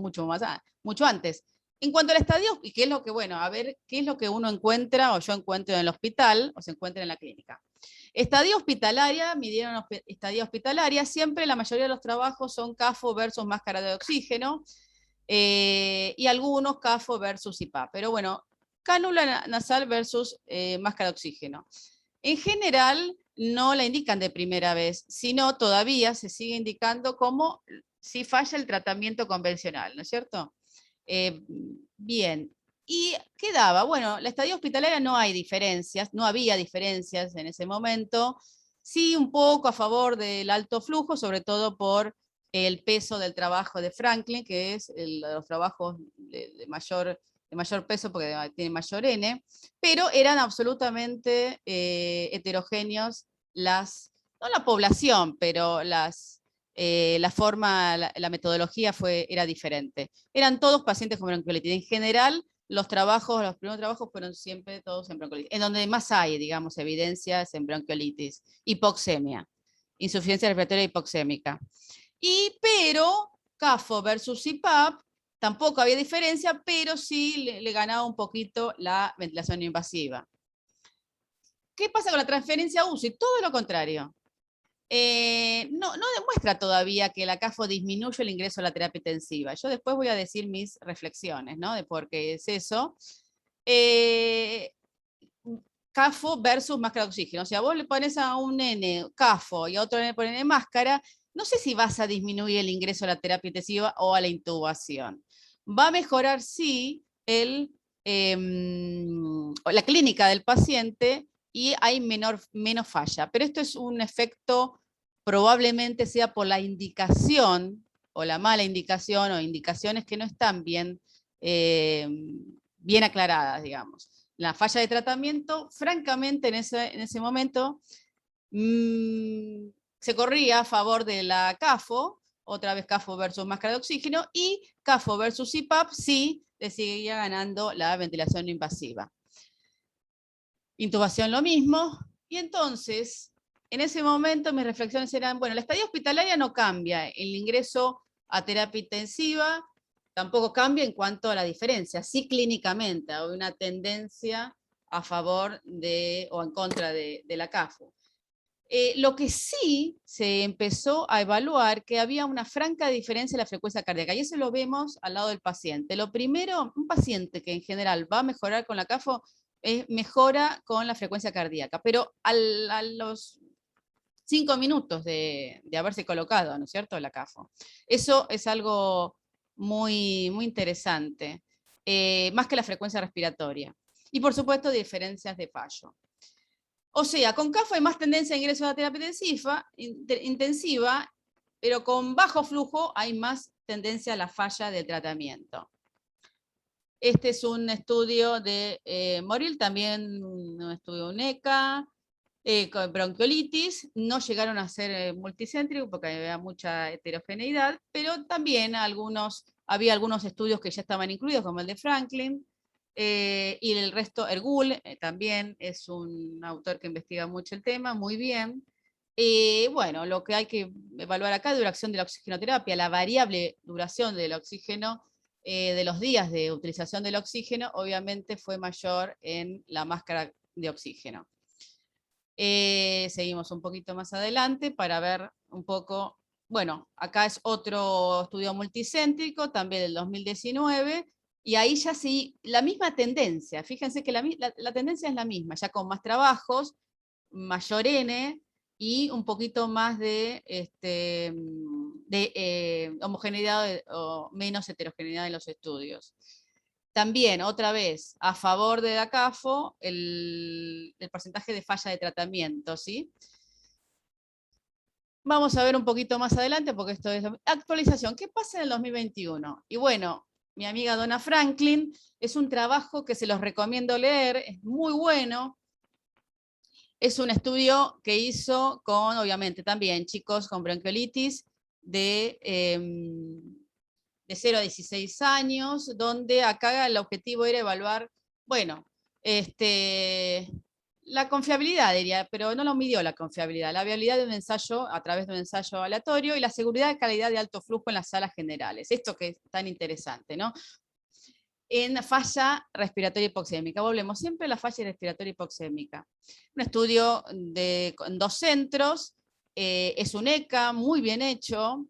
antes. En cuanto al estadio, y qué es lo que, bueno, a ver qué es lo que uno encuentra, o yo encuentro en el hospital, o se encuentra en la clínica. Estadía hospitalaria, midieron estadía hospitalaria, siempre la mayoría de los trabajos son CAFO versus máscara de oxígeno, y algunos CAFO versus IPAP. Pero bueno, cánula nasal versus máscara de oxígeno. En general, no la indican de primera vez, sino todavía se sigue indicando como si falla el tratamiento convencional, ¿no es cierto? Bien. ¿Y qué daba? Bueno, la estadía hospitalaria no había diferencias en ese momento, sí un poco a favor del alto flujo, sobre todo por el peso del trabajo de Franklin, que es los trabajos de mayor peso porque tiene mayor N, pero eran absolutamente heterogéneos no la población, pero la metodología era diferente. Eran todos pacientes con bronquiolitis. En general, los primeros trabajos fueron siempre todos en bronquiolitis. En donde más hay, digamos, evidencias en bronquiolitis, hipoxemia, insuficiencia respiratoria hipoxémica. Pero CAFO versus IPAP, tampoco había diferencia, pero sí le ganaba un poquito la ventilación no invasiva. ¿Qué pasa con la transferencia UCI? Todo lo contrario. No demuestra todavía que la CAFO disminuye el ingreso a la terapia intensiva. Yo después voy a decir mis reflexiones, ¿no? De por qué es eso. CAFO versus máscara de oxígeno. O sea, vos le pones a un nene CAFO y a otro nene le pones máscara, no sé si vas a disminuir el ingreso a la terapia intensiva o a la intubación. va a mejorar sí la clínica del paciente y hay menos falla. Pero esto es un efecto, probablemente sea por la indicación o la mala indicación o indicaciones que no están bien, bien aclaradas, digamos. La falla de tratamiento, francamente, en ese momento se corría a favor de la CAFO, otra vez CAFO versus máscara de oxígeno, y CAFO versus CPAP sí le seguía ganando la ventilación no invasiva. Intubación lo mismo, y entonces, en ese momento mis reflexiones eran, bueno, la estadía hospitalaria no cambia, el ingreso a terapia intensiva tampoco cambia en cuanto a la diferencia, sí clínicamente hay una tendencia a favor de o en contra de la CAFO. Lo que sí se empezó a evaluar que había una franca diferencia en la frecuencia cardíaca, y eso lo vemos al lado del paciente. Lo primero, un paciente que en general va a mejorar con la CAFO, mejora con la frecuencia cardíaca, pero a los 5 minutos de haberse colocado, ¿no es cierto?, la CAFO. Eso es algo muy, muy interesante, más que la frecuencia respiratoria. Y por supuesto, diferencias de fallo. O sea, con CAFO hay más tendencia a ingreso a la terapia intensiva, pero con bajo flujo hay más tendencia a la falla del tratamiento. Este es un estudio de Moril, también un estudio UNECA, con bronquiolitis. No llegaron a ser multicéntricos porque había mucha heterogeneidad, pero también había algunos estudios que ya estaban incluidos, como el de Franklin, y el resto, Ergul, también es un autor que investiga mucho el tema, muy bien. Bueno, lo que hay que evaluar acá es duración de la oxigenoterapia, la variable duración del oxígeno, de los días de utilización del oxígeno, obviamente fue mayor en la máscara de oxígeno. Seguimos un poquito más adelante para ver un poco, bueno, acá es otro estudio multicéntrico, también del 2019, y ahí ya sí, la misma tendencia, fíjense que la tendencia es la misma, ya con más trabajos, mayor N, y un poquito más de homogeneidad o menos heterogeneidad en los estudios. También, otra vez, a favor de la CAFO, el porcentaje de falla de tratamiento, ¿sí? Vamos a ver un poquito más adelante, porque esto es actualización. ¿Qué pasa en el 2021? Y bueno, mi amiga Donna Franklin, es un trabajo que se los recomiendo leer, es muy bueno. Es un estudio que hizo con, obviamente, también chicos con bronquiolitis de 0 a 16 años, donde acá el objetivo era evaluar, bueno, la confiabilidad, diría, pero no lo midió la confiabilidad, la viabilidad de un ensayo a través de un ensayo aleatorio y la seguridad de calidad de alto flujo en las salas generales. Esto que es tan interesante, ¿no? En falla respiratoria hipoxémica. Volvemos siempre a la falla respiratoria hipoxémica. Un estudio en 2 centros, es un ECA, muy bien hecho.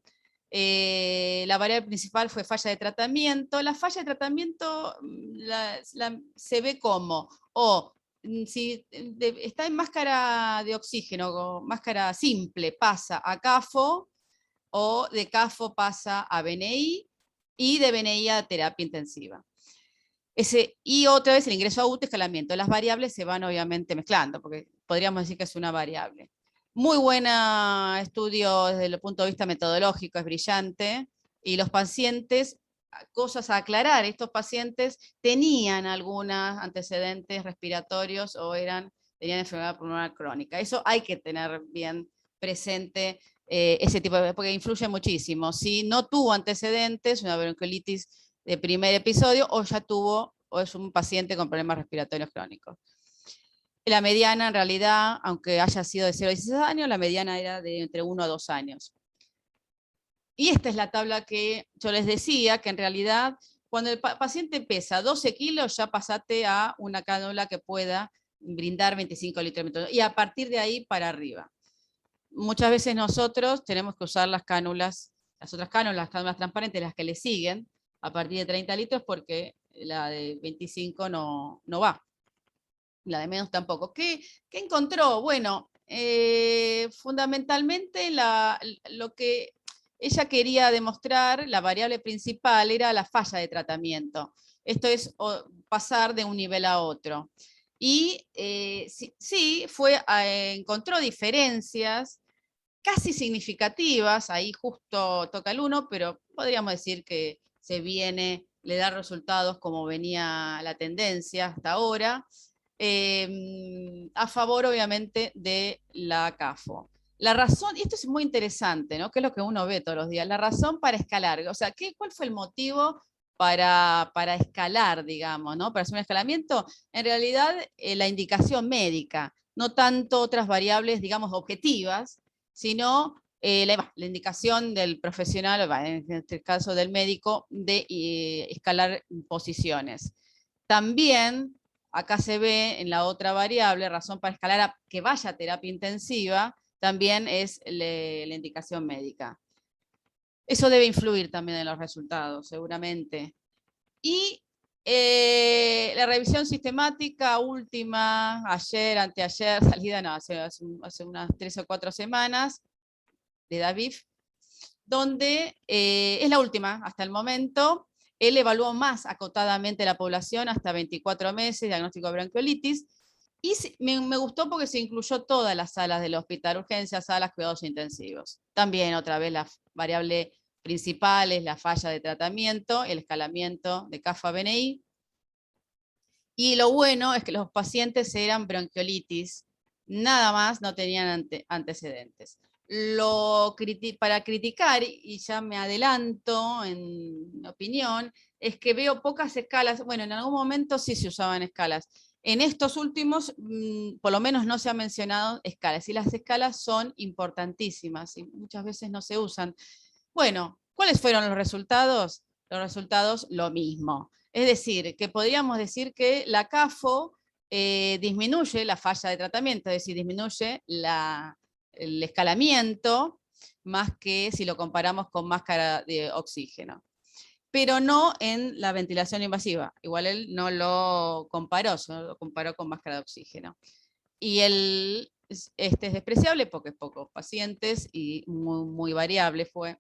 La variable principal fue falla de tratamiento. La falla de tratamiento se ve como, si está en máscara de oxígeno, o máscara simple, pasa a CAFO, o de CAFO pasa a BNI, y de BNI a terapia intensiva. Y otra vez el ingreso a UTI, escalamiento. Las variables se van obviamente mezclando, porque podríamos decir que es una variable. Muy buen estudio desde el punto de vista metodológico, es brillante. Y los pacientes, cosas a aclarar, estos pacientes tenían algunos antecedentes respiratorios o tenían enfermedad pulmonar crónica. Eso hay que tener bien presente, ese tipo de, porque influye muchísimo. Si no tuvo antecedentes, una bronquiolitis de primer episodio, o ya tuvo, o es un paciente con problemas respiratorios crónicos. La mediana, en realidad, aunque haya sido de 0 a 16 años, la mediana era de entre 1 a 2 años. Y esta es la tabla que yo les decía, que en realidad, cuando el paciente pesa 12 kilos, ya pasate a una cánula que pueda brindar 25 litros de metro, y a partir de ahí para arriba. Muchas veces nosotros tenemos que usar las cánulas, las otras cánulas, las cánulas transparentes, las que le siguen, a partir de 30 litros, porque la de 25 no va. La de menos tampoco. ¿Qué encontró? Bueno, fundamentalmente lo que ella quería demostrar, la variable principal era la falla de tratamiento. Esto es pasar de un nivel a otro. Y sí, encontró diferencias casi significativas, ahí justo toca el 1, pero podríamos decir que le da resultados como venía la tendencia hasta ahora, a favor obviamente de la CAFO. La razón, y esto es muy interesante, ¿no? Que es lo que uno ve todos los días, la razón para escalar, o sea, ¿cuál fue el motivo para escalar, digamos, ¿no? Para hacer un escalamiento? En realidad, la indicación médica, no tanto otras variables, digamos, objetivas, sino la indicación del profesional, en este caso del médico, de escalar posiciones. También, acá se ve en la otra variable, razón para escalar a que vaya a terapia intensiva, también es la indicación médica. Eso debe influir también en los resultados, seguramente. Y la revisión sistemática última, ayer, anteayer, salida, no, hace unas 3 o 4 semanas, de David, donde es la última hasta el momento. Él evaluó más acotadamente la población hasta 24 meses, diagnóstico de bronquiolitis, y me gustó porque se incluyó todas las salas del hospital, urgencias, salas, cuidados intensivos. También otra vez la variable principal es la falla de tratamiento, el escalamiento de CAFA-BNI. Y lo bueno es que los pacientes eran bronquiolitis, nada más, no tenían antecedentes. Para criticar, y ya me adelanto en mi opinión, es que veo pocas escalas. Bueno, en algún momento sí se usaban escalas. En estos últimos, por lo menos no se han mencionado escalas, y las escalas son importantísimas y muchas veces no se usan. Bueno, ¿cuáles fueron los resultados? Los resultados, lo mismo. Es decir, que podríamos decir que la CAFO disminuye la falla de tratamiento, es decir, disminuye el escalamiento, más que si lo comparamos con máscara de oxígeno. Pero no en la ventilación invasiva. Igual él no lo comparó, solo lo comparó con máscara de oxígeno. Y este es despreciable porque es pocos pacientes y muy, muy variable fue.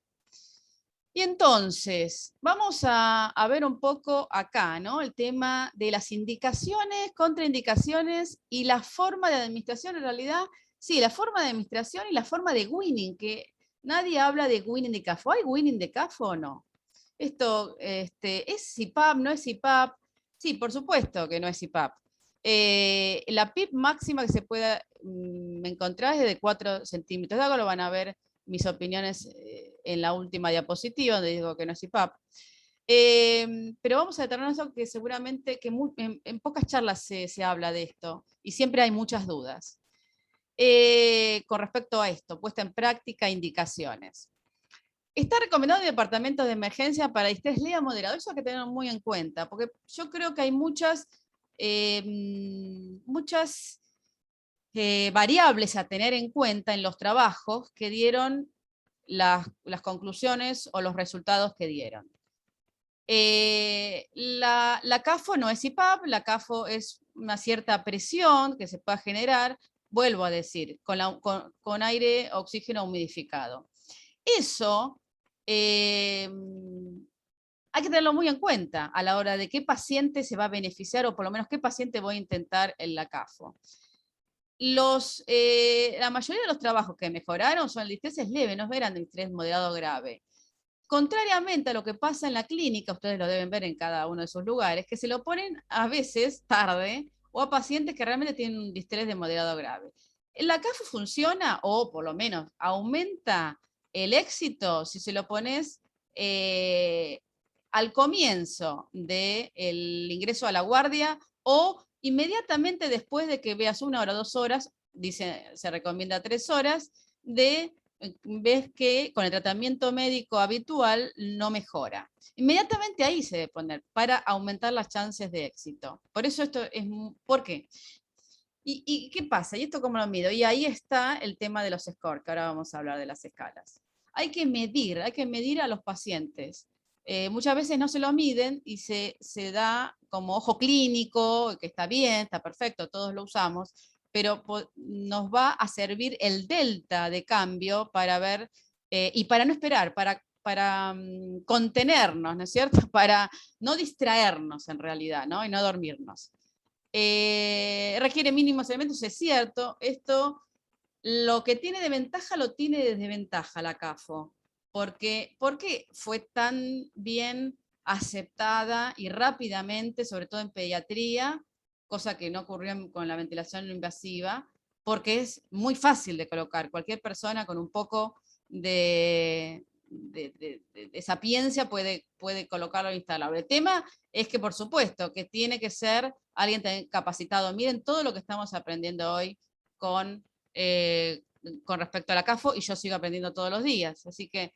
Y entonces, vamos a ver un poco acá, ¿no? El tema de las indicaciones, contraindicaciones y la forma de administración, en realidad, sí, la forma de administración y la forma de winning, que nadie habla de winning de CAFO. ¿Hay winning de CAFO o no? Esto, ¿es CPAP, no es CPAP? Sí, por supuesto que no es CPAP. La PIP máxima que se pueda encontrar es de 4 centímetros. Luego lo van a ver mis opiniones en la última diapositiva, donde digo que no es CPAP. Pero vamos a detenernos en eso, que seguramente que en pocas charlas se habla de esto, y siempre hay muchas dudas. Con respecto a esto, puesta en práctica, indicaciones. Está recomendado el departamento de emergencia para distrés leve a moderado. Eso hay que tenerlo muy en cuenta, porque yo creo que hay muchas variables a tener en cuenta en los trabajos que dieron las conclusiones o los resultados que dieron. La CAFO no es IPAP, la CAFO es una cierta presión que se pueda generar, vuelvo a decir, con aire, oxígeno humidificado. Eso hay que tenerlo muy en cuenta a la hora de qué paciente se va a beneficiar, o por lo menos qué paciente voy a intentar en la CAFO. La mayoría de los trabajos que mejoraron son el distrés leve, no eran de distrés moderado grave. Contrariamente a lo que pasa en la clínica, ustedes lo deben ver en cada uno de sus lugares, que se lo ponen a veces tarde o a pacientes que realmente tienen un distrés de moderado grave. La CAFO funciona, o por lo menos aumenta el éxito si se lo pones al comienzo del ingreso a la guardia o inmediatamente después de que veas 1 hora o 2 horas, se recomienda 3 horas, ves que con el tratamiento médico habitual no mejora. Inmediatamente ahí se debe poner para aumentar las chances de éxito. Por eso esto es, ¿por qué? ¿Y qué pasa? ¿Y esto cómo lo mido? Y ahí está el tema de los scores, que ahora vamos a hablar de las escalas. Hay que medir a los pacientes. Muchas veces no se lo miden y se da como ojo clínico, que está bien, está perfecto, todos lo usamos, pero nos va a servir el delta de cambio para ver Y para no esperar, para contenernos, ¿no es cierto? Para no distraernos en realidad, ¿no? Y no dormirnos. Requiere mínimos elementos, es cierto, esto lo que tiene de ventaja lo tiene de desventaja la CAFO. ¿Por qué fue tan bien aceptada y rápidamente, sobre todo en pediatría, cosa que no ocurrió con la ventilación no invasiva? Porque es muy fácil de colocar. Cualquier persona con un poco de sapiencia puede colocarlo e instalarlo. El tema es que, por supuesto, que tiene que ser alguien capacitado. Miren todo lo que estamos aprendiendo hoy con respecto a la CAFO, y yo sigo aprendiendo todos los días. Así que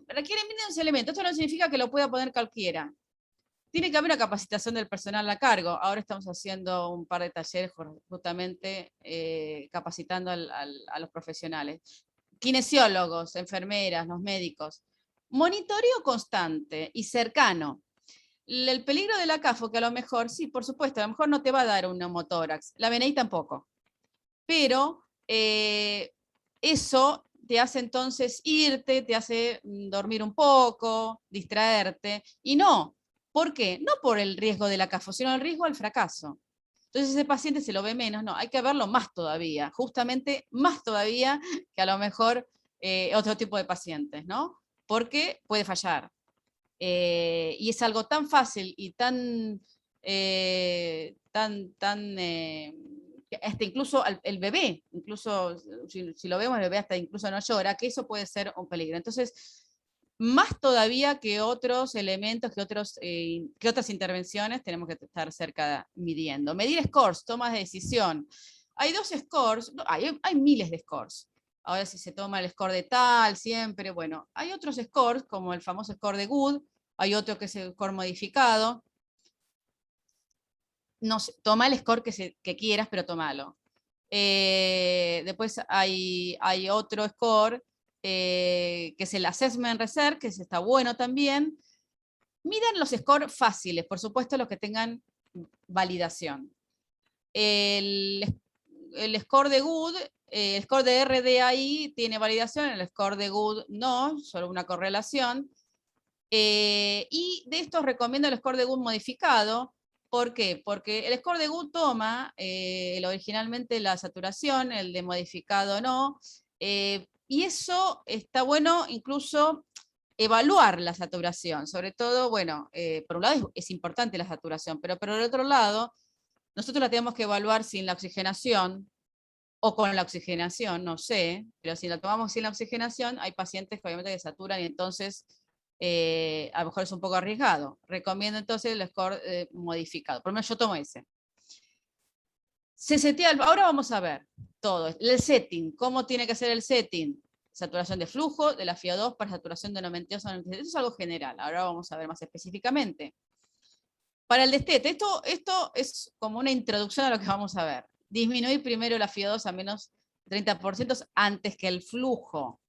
requiere mínimos elementos. Esto no significa que lo pueda poner cualquiera. Tiene que haber una capacitación del personal a cargo. Ahora estamos haciendo un par de talleres justamente capacitando a los profesionales. Kinesiólogos, enfermeras, los médicos. Monitoreo constante y cercano. El peligro de la CAFO, que a lo mejor, sí, por supuesto, a lo mejor no te va a dar un neumotórax. La VNI tampoco. Pero eso te hace entonces irte, te hace dormir un poco, distraerte, y no. ¿Por qué? No por el riesgo de la CAFO, sino el riesgo al fracaso. Entonces ese paciente se lo ve menos, no, hay que verlo más todavía, justamente más todavía que a lo mejor otro tipo de pacientes, ¿no? Porque puede fallar. Y es algo tan fácil y hasta incluso el bebé, incluso si lo vemos, el bebé hasta incluso no llora, que eso puede ser un peligro. Entonces, más todavía que otros elementos, que otras intervenciones, tenemos que estar cerca midiendo. Medir scores, tomas de decisión. Hay 2 scores, hay miles de scores. Ahora si se toma el score de tal, siempre, bueno, hay otros scores, como el famoso score de Good, hay otro que es el score modificado. No sé, toma el score que quieras, pero tómalo. Después hay otro score, que es el Assessment Reserve, que está bueno también. Miren los scores fáciles, por supuesto los que tengan validación. El score de Good, el score de RDAI tiene validación, el score de Good no, solo una correlación. Y de estos recomiendo el score de Good modificado. ¿Por qué? Porque el score de Good toma originalmente la saturación, el de modificado no, y eso está bueno incluso evaluar la saturación, sobre todo, bueno, por un lado es importante la saturación, pero por el otro lado, nosotros la tenemos que evaluar sin la oxigenación, o con la oxigenación, no sé, pero si la tomamos sin la oxigenación, hay pacientes que obviamente saturan y entonces a lo mejor es un poco arriesgado. Recomiendo entonces el score modificado. Por lo menos yo tomo ese. Se setea, ahora vamos a ver todo. El setting, ¿cómo tiene que ser el setting? Saturación de flujo, de la FiO2 para saturación de 92 a 97. Eso es algo general. Ahora vamos a ver más específicamente. Para el destete, esto es como una introducción a lo que vamos a ver. Disminuir primero la FiO2 a menos 30% antes que el flujo.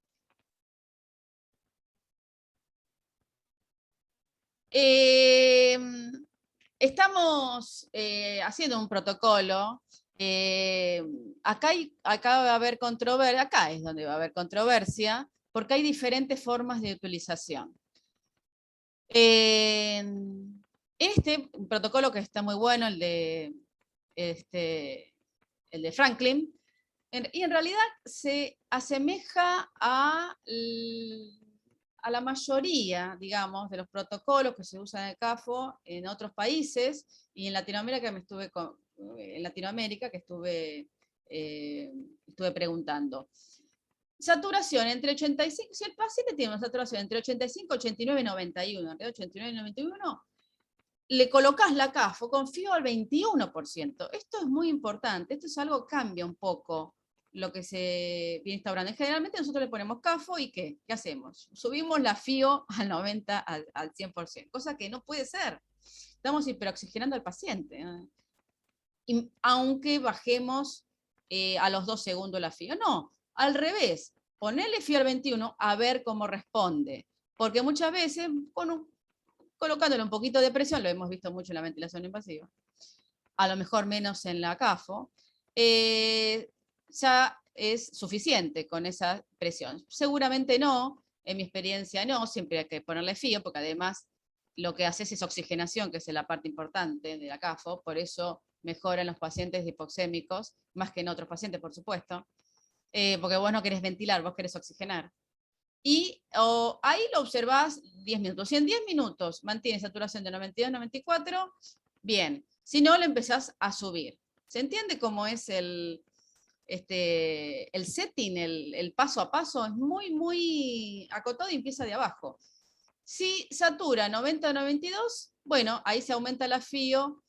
Estamos haciendo un protocolo. Acá va a haber controversia, acá es donde va a haber controversia, porque hay diferentes formas de utilización. En este protocolo que está muy bueno, el de Franklin, y en realidad se asemeja a la mayoría, digamos, de los protocolos que se usan en el CAFO en otros países, y en Latinoamérica que estuve preguntando. Saturación entre 85, si el paciente tiene una saturación entre 85, 89 y 91, entre 89 y 91, le colocas la CAFO, confío al 21%. Esto es muy importante, esto es algo que cambia un poco lo que se viene instaurando. Generalmente nosotros le ponemos CAFO y ¿qué hacemos? Subimos la FiO al 90, al 100%, cosa que no puede ser. Estamos hiperoxigenando al paciente. Y aunque bajemos a los 2 segundos la FiO. No, al revés, ponerle FiO al 21 a ver cómo responde. Porque muchas veces, colocándole un poquito de presión, lo hemos visto mucho en la ventilación invasiva, a lo mejor menos en la CAFO, ya es suficiente con esa presión. Seguramente no, en mi experiencia no, siempre hay que ponerle fío, porque además lo que haces es oxigenación, que es la parte importante de la CAFO, por eso mejora en los pacientes hipoxémicos, más que en otros pacientes, por supuesto, porque vos no querés ventilar, vos querés oxigenar. Y ahí lo observás 10 minutos. Si en 10 minutos mantiene saturación de 92, 94, bien. Si no, le empezás a subir. ¿Se entiende cómo es el setting, el paso a paso? Es muy, muy acotado y empieza de abajo. Si satura 90 o 92, bueno, ahí se aumenta la FIO,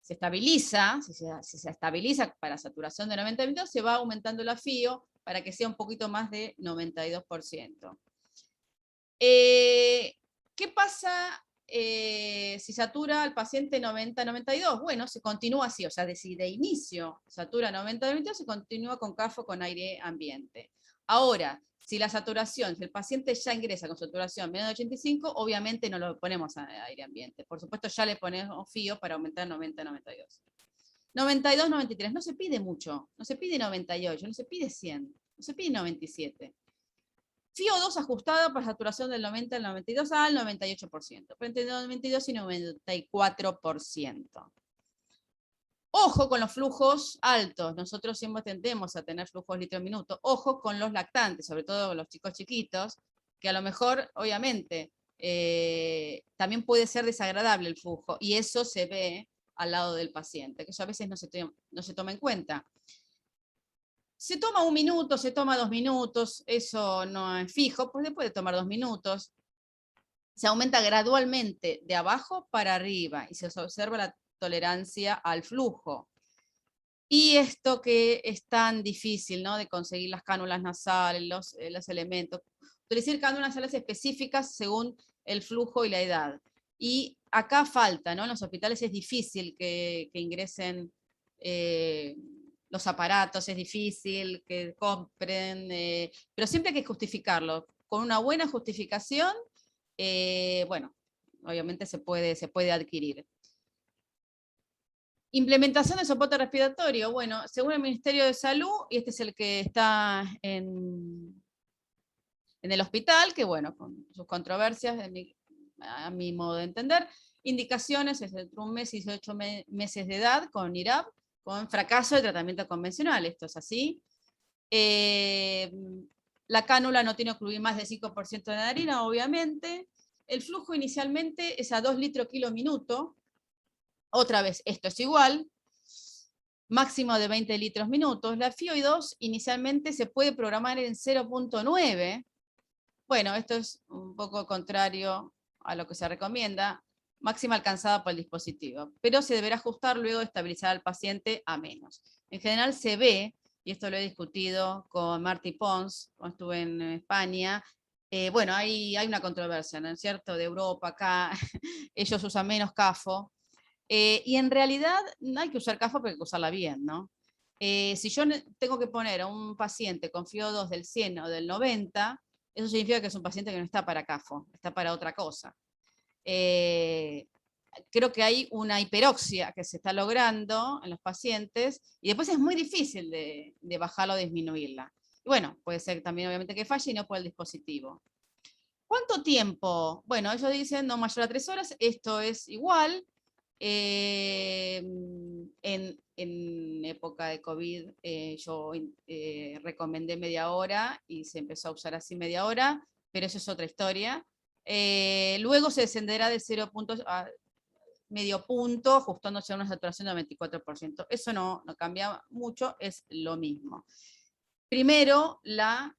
se estabiliza, si se estabiliza para saturación de 90 minutos, se va aumentando la FIO para que sea un poquito más de 92%. ¿Qué pasa si satura al paciente 90-92? Bueno, se continúa así, o sea, si de inicio satura 90-92, se continúa con CAFO con aire ambiente. Ahora, si la saturación, si el paciente ya ingresa con saturación menos de 85, obviamente no lo ponemos a aire ambiente. Por supuesto, ya le ponemos FIO para aumentar 90-92. 92-93, no se pide mucho, no se pide 98, no se pide 100, no se pide 97. FIO2 ajustada para saturación del 90 al 92 al 98%, entre 92 y 94%. Ojo con los flujos altos, nosotros siempre tendemos a tener flujos litro minuto. Ojo con los lactantes, sobre todo los chicos chiquitos, que a lo mejor, obviamente, también puede ser desagradable el flujo, y eso se ve al lado del paciente, que eso a veces no se toma en cuenta. Se toma 1 minuto, se toma 2 minutos, eso no es fijo, pues puede tomar 2 minutos. Se aumenta gradualmente de abajo para arriba y se observa la tolerancia al flujo. Y esto que es tan difícil, ¿no?, de conseguir las cánulas nasales, los elementos. Utilizar cánulas nasales específicas según el flujo y la edad. Y acá falta, ¿no? En los hospitales es difícil que ingresen los aparatos, es difícil que compren, pero siempre hay que justificarlo. Con una buena justificación, bueno, obviamente se puede adquirir. Implementación de soporte respiratorio. Bueno, según el Ministerio de Salud, y este es el que está en el hospital, que bueno, con sus controversias, a mi modo de entender, indicaciones es entre 1 mes y 18 meses de edad con IRAP, con fracaso de tratamiento convencional. Esto es así. La cánula no tiene que incluir más del 5% de narina, obviamente. El flujo inicialmente es a 2 litros kilo minuto. Otra vez, esto es igual. Máximo de 20 litros minutos. La FIO2 inicialmente se puede programar en 0.9. Bueno, esto es un poco contrario a lo que se recomienda. Máxima alcanzada por el dispositivo, pero se deberá ajustar luego de estabilizar al paciente a menos. En general se ve, y esto lo he discutido con Martí Pons, cuando estuve en España, bueno, hay una controversia, ¿no es cierto?, de Europa acá, ellos usan menos CAFO, y en realidad no hay que usar CAFO, pero hay que usarla bien, ¿no? Si yo tengo que poner a un paciente con FIO2 del 100 o del 90, eso significa que es un paciente que no está para CAFO, está para otra cosa. Creo que hay una hiperoxia que se está logrando en los pacientes y después es muy difícil de bajarla o disminuirla. Y bueno, puede ser también obviamente que falle y no por el dispositivo. ¿Cuánto tiempo? Bueno, ellos dicen no mayor a 3 horas, esto es igual. En época de COVID yo recomendé media hora y se empezó a usar así media hora, pero eso es otra historia. Luego se descenderá de 0 puntos a medio punto, ajustándose a una saturación del 24%. Eso no cambia mucho, es lo mismo. Primero la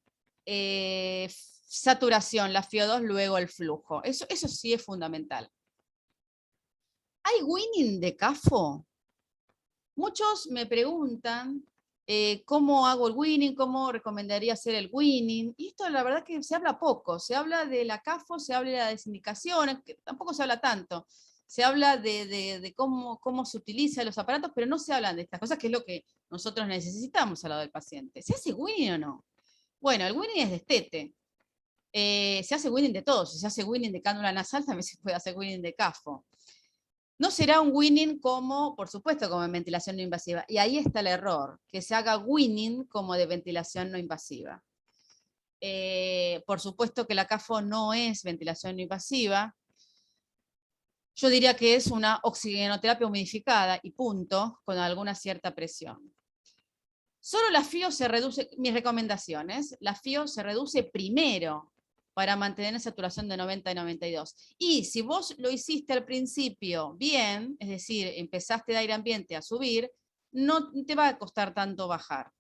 saturación, la FIO2, luego el flujo. Eso sí es fundamental. ¿Hay weaning de CAFO? Muchos me preguntan cómo hago el weaning, cómo recomendaría hacer el weaning, y esto la verdad que se habla poco, se habla de la CAFO, se habla de las indicaciones, que tampoco se habla tanto, se habla de cómo se utilizan los aparatos, pero no se hablan de estas cosas, que es lo que nosotros necesitamos al lado del paciente. ¿Se hace weaning o no? Bueno, el weaning es de estete, se hace weaning de todo, si se hace weaning de cánula nasal también se puede hacer weaning de CAFO. No será un winning como, por supuesto, como en ventilación no invasiva. Y ahí está el error, que se haga winning como de ventilación no invasiva. Por supuesto que la CAFO no es ventilación no invasiva. Yo diría que es una oxigenoterapia humidificada y punto, con alguna cierta presión. Solo la FIO se reduce, mis recomendaciones, la FIO se reduce primero para mantener saturación de 90 y 92. Y si vos lo hiciste al principio bien, es decir, empezaste de aire ambiente a subir, no te va a costar tanto bajar.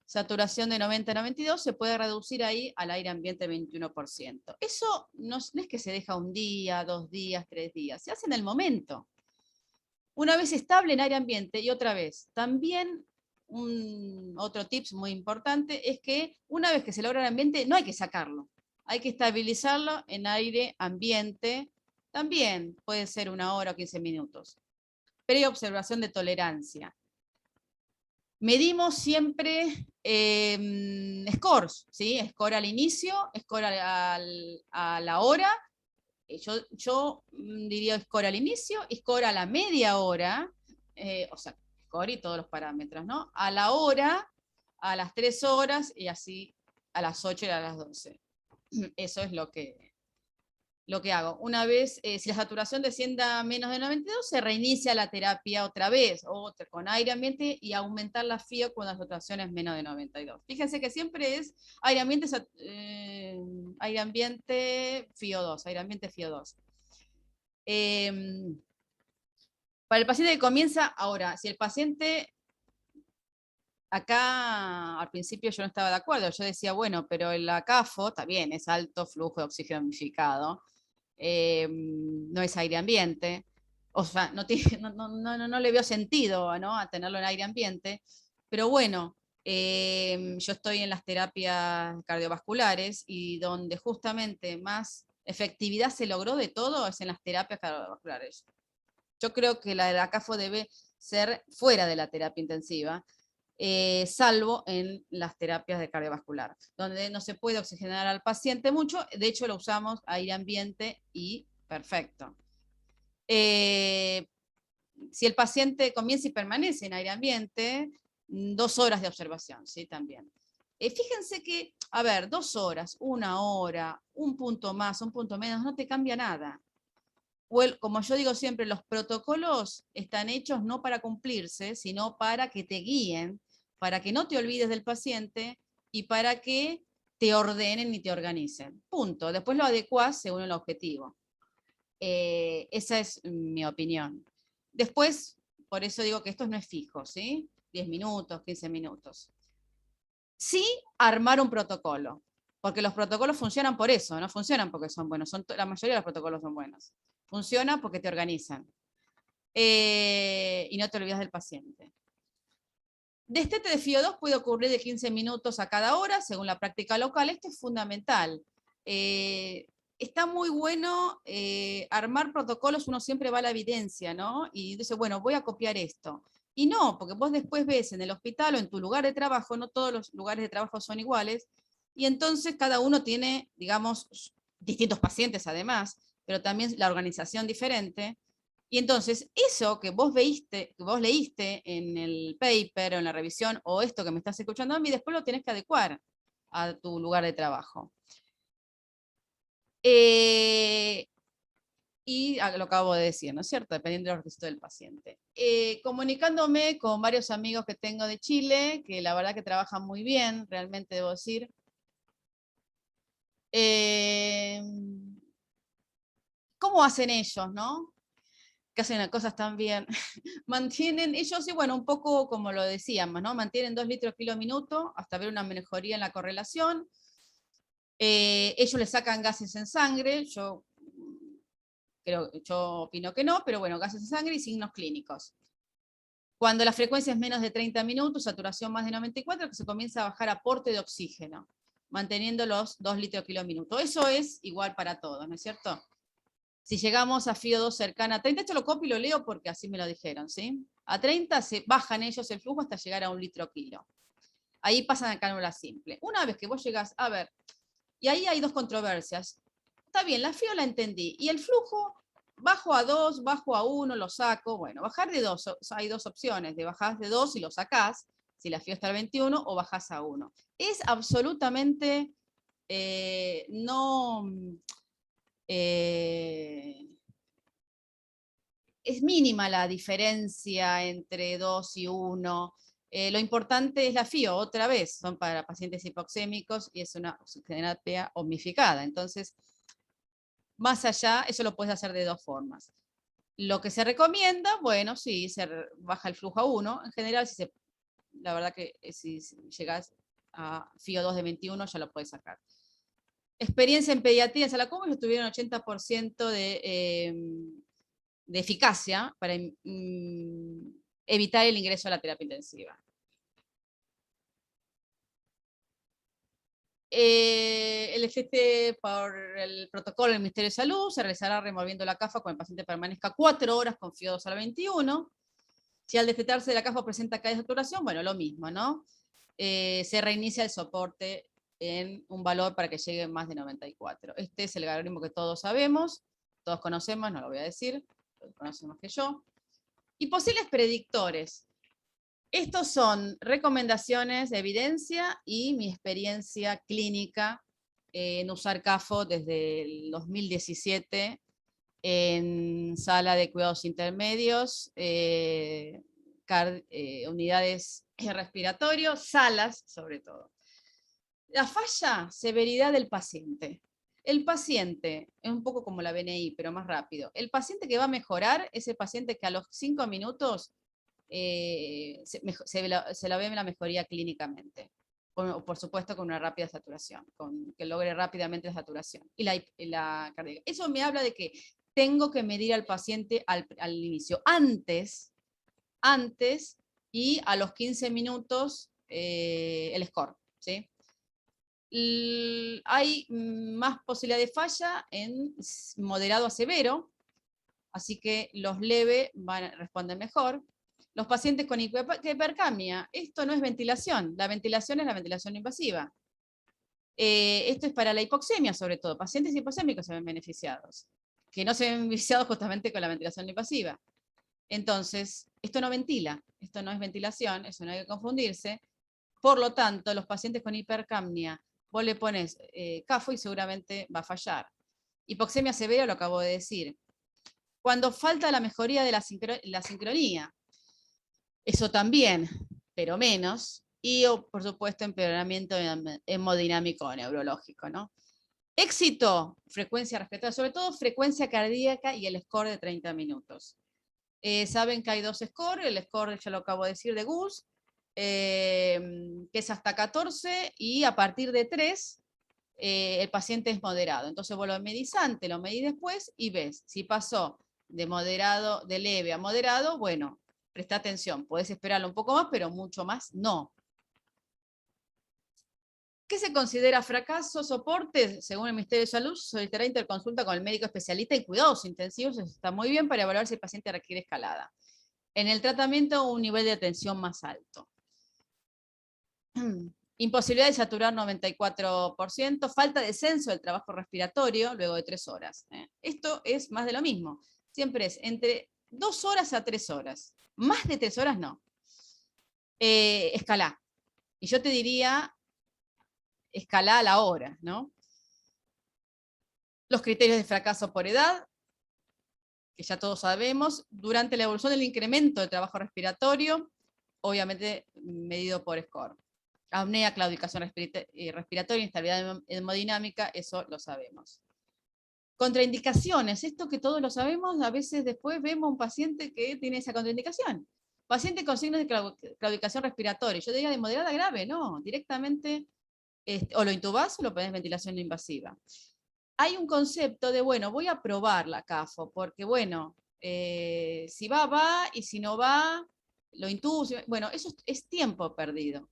Saturación de 90 a 92 se puede reducir ahí al aire ambiente 21%. Eso no es que se deja un día, 2 días, 3 días, se hace en el momento. Una vez estable en aire ambiente y otra vez, también otro tips muy importante es que una vez que se logra el ambiente no hay que sacarlo, hay que estabilizarlo en aire ambiente, también puede ser 1 hora o 15 minutos. Preobservación de tolerancia. Medimos siempre scores, ¿sí? Score al inicio, score a la hora. Yo diría score al inicio, score a la media hora, o sea, score y todos los parámetros, ¿no? A la hora, a las 3 horas y así a las 8 y a las 12. Eso es lo que hago. Una vez, si la saturación descienda a menos de 92, se reinicia la terapia otra vez, con aire ambiente y aumentar la FIO cuando la saturación es menos de 92. Fíjense que siempre es aire ambiente FIO 2, aire ambiente FIO 2. Para el paciente que comienza, ahora, si el paciente, acá al principio yo no estaba de acuerdo, yo decía, bueno, pero la CAFO, está bien, es alto flujo de oxígeno humidificado, no es aire ambiente, o sea, no le veo sentido, ¿no?, a tenerlo en aire ambiente, pero bueno, yo estoy en las terapias cardiovasculares y donde justamente más efectividad se logró de todo es en las terapias cardiovasculares. Yo creo que la de la CAFO debe ser fuera de la terapia intensiva, salvo en las terapias de cardiovascular, donde no se puede oxigenar al paciente mucho, de hecho lo usamos aire ambiente y perfecto. Si el paciente comienza y permanece en aire ambiente, 2 horas de observación, ¿sí? También. Fíjense que, a ver, 2 horas, 1 hora, un punto más, un punto menos, no te cambia nada. Como yo digo siempre, los protocolos están hechos no para cumplirse, sino para que te guíen, para que no te olvides del paciente y para que te ordenen y te organicen. Punto. Después lo adecuás según el objetivo. Esa es mi opinión. Después, por eso digo que esto no es fijo, ¿sí? 10 minutos, 15 minutos. Sí, armar un protocolo, porque los protocolos funcionan por eso, no funcionan porque son buenos, la mayoría de los protocolos son buenos. Funciona porque te organizan. Y no te olvidas del paciente. Destete de FIO 2 puede ocurrir de 15 minutos a cada hora, según la práctica local. Esto es fundamental. Está muy bueno armar protocolos, uno siempre va a la evidencia, ¿no? Y dice, bueno, voy a copiar esto. Y no, porque vos después ves en el hospital o en tu lugar de trabajo, no todos los lugares de trabajo son iguales, y entonces cada uno tiene, digamos, distintos pacientes además, pero también la organización diferente. Y entonces, eso que vos leíste en el paper o en la revisión, o esto que me estás escuchando a mí, después lo tenés que adecuar a tu lugar de trabajo. Y lo acabo de decir, ¿no es cierto? Dependiendo del requisito del paciente. Comunicándome con varios amigos que tengo de Chile, que la verdad que trabajan muy bien, realmente debo decir. ¿Cómo hacen ellos, no? Que hacen las cosas tan bien. Mantienen, ellos sí, bueno, un poco como lo decíamos, ¿no? Mantienen 2 litros kilo minuto hasta ver una mejoría en la correlación. Ellos le sacan gases en sangre, yo opino que no, pero bueno, gases en sangre y signos clínicos. Cuando la frecuencia es menos de 30 minutos, saturación más de 94, que se comienza a bajar aporte de oxígeno, manteniendo los 2 litros kilo minuto. Eso es igual para todos, ¿no es cierto? Si llegamos a FIO 2 cercana a 30, esto lo copio y lo leo porque así me lo dijeron, ¿sí? A 30 se bajan ellos el flujo hasta llegar a 1 litro kilo. Ahí pasan a cánula simple. Una vez que vos llegás, a ver, y ahí hay 2 controversias. Está bien, la FIO la entendí. ¿Y el flujo? bajo a 2, bajo a 1, lo saco. Bueno, bajar de 2, hay dos opciones, de bajar de 2 y lo sacás, si la FIO está al 21, o bajás a 1. Es absolutamente no... es mínima la diferencia entre 2 y 1. Lo importante es la FIO, otra vez, son para pacientes hipoxémicos y es una oxigenoterapia omnificada. Entonces, más allá, eso lo puedes hacer de dos formas. Lo que se recomienda, bueno, sí, se baja el flujo a 1. En general, la verdad que si llegas a FIO 2 de 21, ya lo puedes sacar. Experiencia en pediatría en sala común, tuvieron 80% de eficacia para evitar el ingreso a la terapia intensiva. El FT por el protocolo del Ministerio de Salud se realizará removiendo la CAFA cuando el paciente permanezca 4 horas con FIO 2 al 21. Si al destetarse de la CAFA presenta caída de saturación, bueno, lo mismo, ¿no? Se reinicia el soporte en un valor para que llegue más de 94. Este es el algoritmo que todos sabemos, todos conocemos, no lo voy a decir, lo conocen más que yo. Y posibles predictores. Estos son recomendaciones de evidencia y mi experiencia clínica en usar CAFO desde el 2017 en sala de cuidados intermedios, unidades respiratorios, salas sobre todo. La falla, severidad del paciente. El paciente, es un poco como la BNI, pero más rápido. El paciente que va a mejorar es el paciente que a los 5 minutos se la ve la mejoría clínicamente. Por supuesto con una rápida saturación, que logre rápidamente la saturación. Y la cardíaca. Eso me habla de que tengo que medir al paciente al inicio. Antes y a los 15 minutos el score, ¿sí? Hay más posibilidad de falla en moderado a severo, así que los leves responden mejor. Los pacientes con hipercapnia, esto no es ventilación, la ventilación es la ventilación invasiva. Esto es para la hipoxemia sobre todo, pacientes hipoxémicos se ven beneficiados, que no se ven beneficiados justamente con la ventilación invasiva. Entonces, esto no ventila, esto no es ventilación, eso no hay que confundirse. Por lo tanto, los pacientes con hipercapnia, vos le pones CAFO y seguramente va a fallar. Hipoxemia severa, lo acabo de decir. Cuando falta la mejoría de la sincronía, eso también, pero menos, y por supuesto empeoramiento hemodinámico neurológico, ¿no? Éxito, frecuencia respiratoria, sobre todo frecuencia cardíaca y el score de 30 minutos. Saben que hay dos scores, el score ya lo acabo de decir de Gus, que es hasta 14 y a partir de 3 el paciente es moderado. Entonces vos lo medís antes, lo medís después y ves si pasó de leve a moderado, bueno, presta atención, podés esperarlo un poco más, pero mucho más no. ¿Qué se considera fracaso? Soporte, según el Ministerio de Salud, solicitará interconsulta con el médico especialista en cuidados intensivos, eso está muy bien para evaluar si el paciente requiere escalada. En el tratamiento, un nivel de atención más alto. Imposibilidad de saturar 94%, falta de censo del trabajo respiratorio luego de 3 horas. Esto es más de lo mismo. Siempre es entre 2 horas a 3 horas. Más de 3 horas no. Escalá. Y yo te diría, escalá a la hora, ¿no? Los criterios de fracaso por edad, que ya todos sabemos, durante la evolución del incremento del trabajo respiratorio, obviamente medido por score. Apnea, claudicación respiratoria, inestabilidad hemodinámica, eso lo sabemos. Contraindicaciones, esto que todos lo sabemos, a veces después vemos un paciente que tiene esa contraindicación. Paciente con signos de claudicación respiratoria, yo diría de moderada a grave, no, directamente o lo intubás o lo ponés ventilación invasiva. Hay un concepto de, bueno, voy a probar la CAFO, porque bueno, si va, y si no va, lo intubo, bueno, eso es tiempo perdido.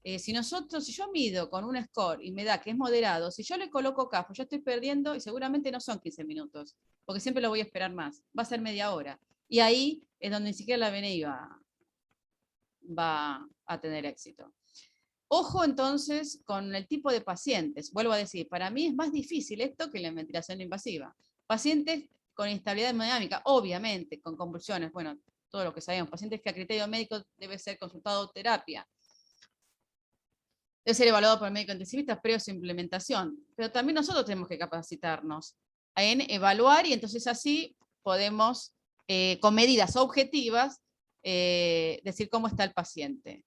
Si yo mido con un score y me da que es moderado, si yo le coloco CAFO, yo estoy perdiendo y seguramente no son 15 minutos, porque siempre lo voy a esperar más, va a ser media hora. Y ahí es donde ni siquiera la BNI va a tener éxito. Ojo entonces con el tipo de pacientes. Vuelvo a decir, para mí es más difícil esto que la ventilación invasiva. Pacientes con instabilidad hemodinámica, obviamente, con convulsiones, bueno, todo lo que sabemos, pacientes que a criterio médico debe ser consultado terapia. Debe ser evaluado por el médico intensivista previo a su implementación. Pero también nosotros tenemos que capacitarnos en evaluar y entonces así podemos, con medidas objetivas, decir cómo está el paciente.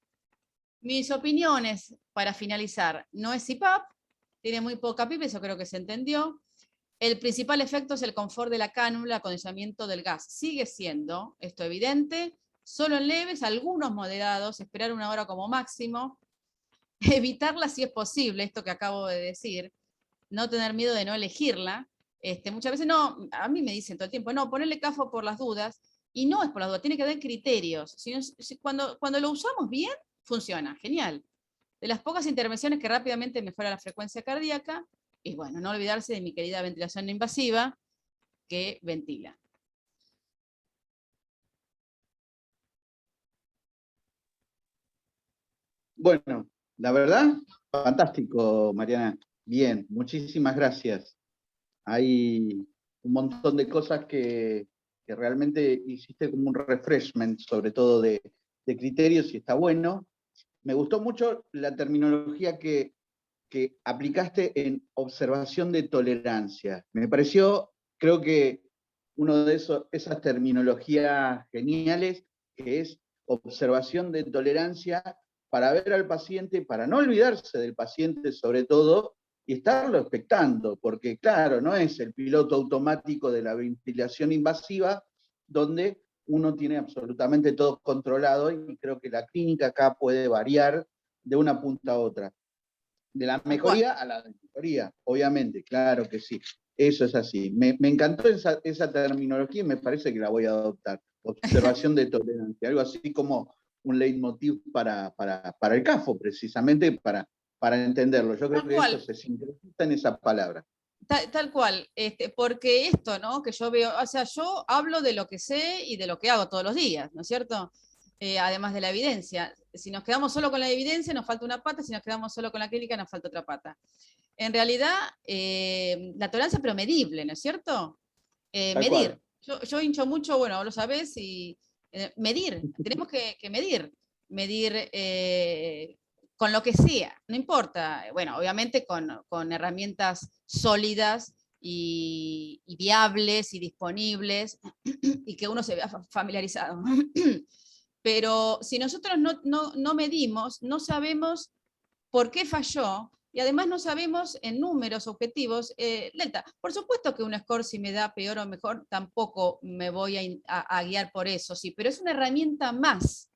Mis opiniones, para finalizar, no es CPAP, tiene muy poca PIB, eso creo que se entendió. El principal efecto es el confort de la cánula, acondicionamiento del gas. Sigue siendo esto evidente, solo en leves, algunos moderados, esperar 1 hora como máximo, evitarla si es posible, esto que acabo de decir, no tener miedo de no elegirla. Muchas veces no, a mí me dicen todo el tiempo, no, ponerle CAFO por las dudas, y no es por las dudas, tiene que haber criterios. Cuando lo usamos bien, funciona, genial. De las pocas intervenciones que rápidamente mejora la frecuencia cardíaca, y bueno, no olvidarse de mi querida ventilación no invasiva, que ventila. Bueno, la verdad, fantástico, Mariana. Bien, muchísimas gracias. Hay un montón de cosas que realmente hiciste como un refreshment, sobre todo de criterios, y está bueno. Me gustó mucho la terminología que aplicaste en observación de tolerancia. Me pareció, creo que uno de esas terminologías geniales, que es observación de tolerancia para ver al paciente, para no olvidarse del paciente sobre todo, y estarlo expectando, porque claro, no es el piloto automático de la ventilación invasiva, donde uno tiene absolutamente todo controlado, y creo que la clínica acá puede variar de una punta a otra. De la mejoría a la mejoría, obviamente, claro que sí. Eso es así. Me encantó esa terminología y me parece que la voy a adoptar. Observación de tolerancia, algo así como un leitmotiv para el CAFO, precisamente para entenderlo. Yo creo que eso se sintetiza en esa palabra. Tal cual, porque esto, ¿no? Que yo veo, o sea, yo hablo de lo que sé y de lo que hago todos los días, ¿no es cierto? Además de la evidencia. Si nos quedamos solo con la evidencia, nos falta una pata, si nos quedamos solo con la clínica, nos falta otra pata. En realidad, la tolerancia, pero medible, ¿no es cierto? Medir. Yo hincho mucho, bueno, vos lo sabés, y medir, tenemos que medir con lo que sea, no importa, bueno, obviamente con herramientas sólidas y viables y disponibles y que uno se vea familiarizado. Pero si nosotros no medimos, no sabemos por qué falló, y además no sabemos en números objetivos, delta. Por supuesto que un score si me da peor o mejor, tampoco me voy a guiar por eso, sí, pero es una herramienta más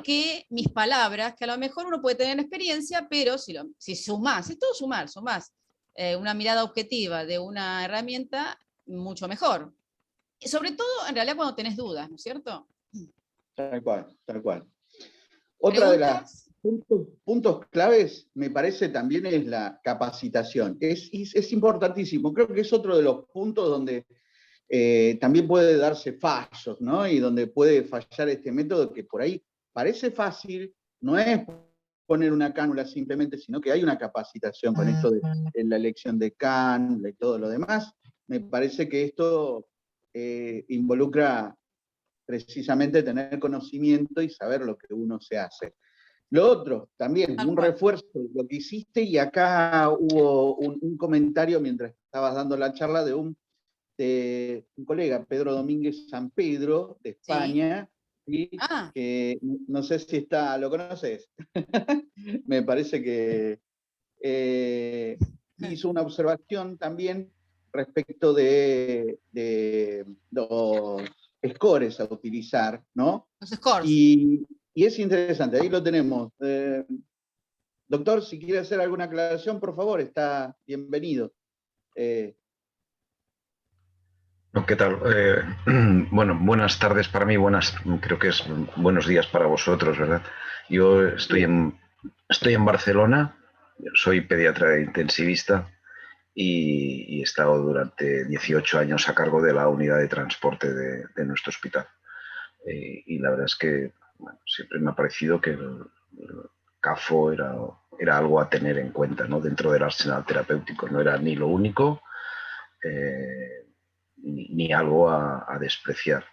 que mis palabras, que a lo mejor uno puede tener experiencia, pero si sumás, es todo sumar, una mirada objetiva de una herramienta, mucho mejor. Sobre todo, en realidad, cuando tenés dudas, ¿no es cierto? Tal cual, tal cual. Otra de las puntos claves, me parece, también es la capacitación. Es importantísimo. Creo que es otro de los puntos donde también puede darse fallos, ¿no? Y donde puede fallar este método, que por ahí parece fácil, no es poner una cánula simplemente, sino que hay una capacitación con esto de la elección de cánula y todo lo demás. Me parece que esto involucra precisamente tener conocimiento y saber lo que uno se hace. Lo otro, también, un refuerzo de lo que hiciste, y acá hubo un comentario mientras estabas dando la charla de un colega, Pedro Domínguez San Pedro, de España, ¿sí? Que no sé si ¿lo conoces? Me parece que hizo una observación también respecto de los scores a utilizar, ¿no? Los scores. Y es interesante, ahí lo tenemos. Doctor, si quiere hacer alguna aclaración, por favor, está bienvenido. ¿Qué tal? Bueno, buenas tardes para mí, creo que es buenos días para vosotros, ¿verdad? Yo estoy en Barcelona, soy pediatra intensivista y he estado durante 18 años a cargo de la unidad de transporte de nuestro hospital. Y la verdad es que siempre me ha parecido que el CAFO era algo a tener en cuenta, ¿no? Dentro del arsenal terapéutico. No era ni lo único, ni algo a despreciar.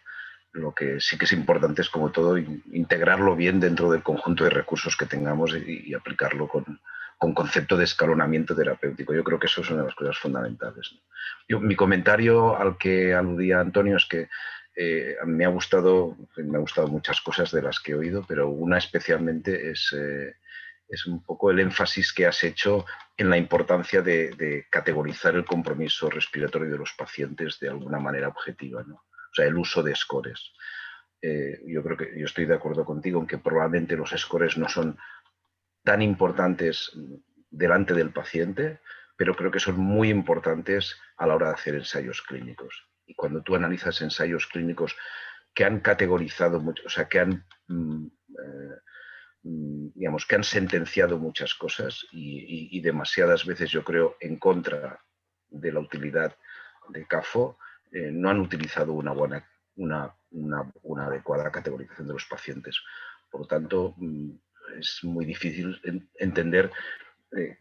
Lo que sí que es importante es, como todo, integrarlo bien dentro del conjunto de recursos que tengamos y aplicarlo con concepto de escalonamiento terapéutico. Yo creo que eso es una de las cosas fundamentales, ¿no? Mi comentario al que aludía Antonio es que a mí me ha gustado muchas cosas de las que he oído, pero una especialmente es un poco el énfasis que has hecho en la importancia de categorizar el compromiso respiratorio de los pacientes de alguna manera objetiva, ¿no? O sea, el uso de scores. Yo creo que yo estoy de acuerdo contigo en que probablemente los scores no son tan importantes delante del paciente, pero creo que son muy importantes a la hora de hacer ensayos clínicos. Y cuando tú analizas ensayos clínicos que han categorizado mucho, o sea, que han digamos, que han sentenciado muchas cosas y demasiadas veces, yo creo, en contra de la utilidad de CAFO, no han utilizado una adecuada categorización de los pacientes. Por lo tanto, es muy difícil entender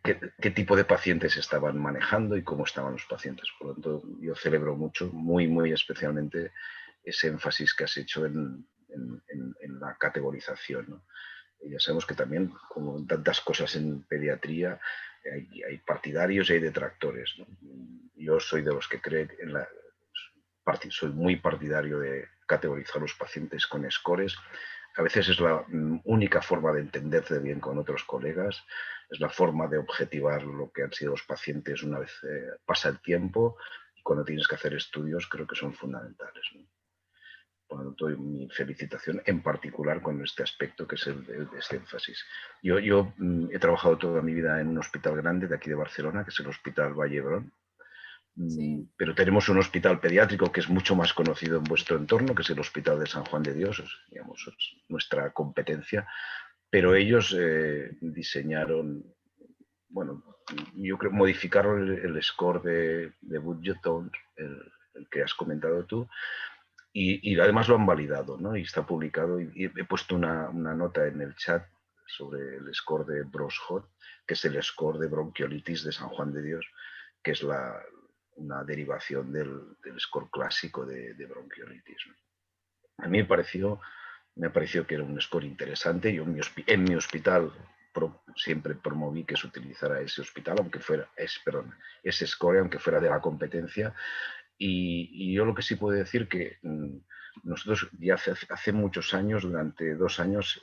qué tipo de pacientes estaban manejando y cómo estaban los pacientes. Por lo tanto, yo celebro mucho, muy especialmente, ese énfasis que has hecho en la categorización, ¿no? Y ya sabemos que también, como en tantas cosas en pediatría, hay partidarios y hay detractores, ¿no? Yo soy de los que creen soy muy partidario de categorizar a los pacientes con scores. A veces es la única forma de entenderse bien con otros colegas, es la forma de objetivar lo que han sido los pacientes una vez pasa el tiempo, y cuando tienes que hacer estudios creo que son fundamentales, ¿no? Por lo tanto, mi felicitación en particular con este aspecto, que es este énfasis. Yo he trabajado toda mi vida en un hospital grande de aquí de Barcelona, que es el Hospital Vall d'Hebron, Sí. pero tenemos un hospital pediátrico que es mucho más conocido en vuestro entorno, que es el Hospital de San Juan de Dios, digamos, es nuestra competencia, pero ellos diseñaron, bueno, yo creo, modificaron el score de Budgeton, el que has comentado tú, y además lo han validado, ¿no? Y está publicado, y he puesto una nota en el chat sobre el score de Broshot, que es el score de bronquiolitis de San Juan de Dios, que es una derivación del score clásico de bronquiolitis, ¿no? A mí me pareció que era un score interesante. Yo en mi hospital siempre promoví que se utilizara ese hospital, ese score, aunque fuera de la competencia. Y yo lo que sí puedo decir que nosotros ya hace muchos años, durante 2 años,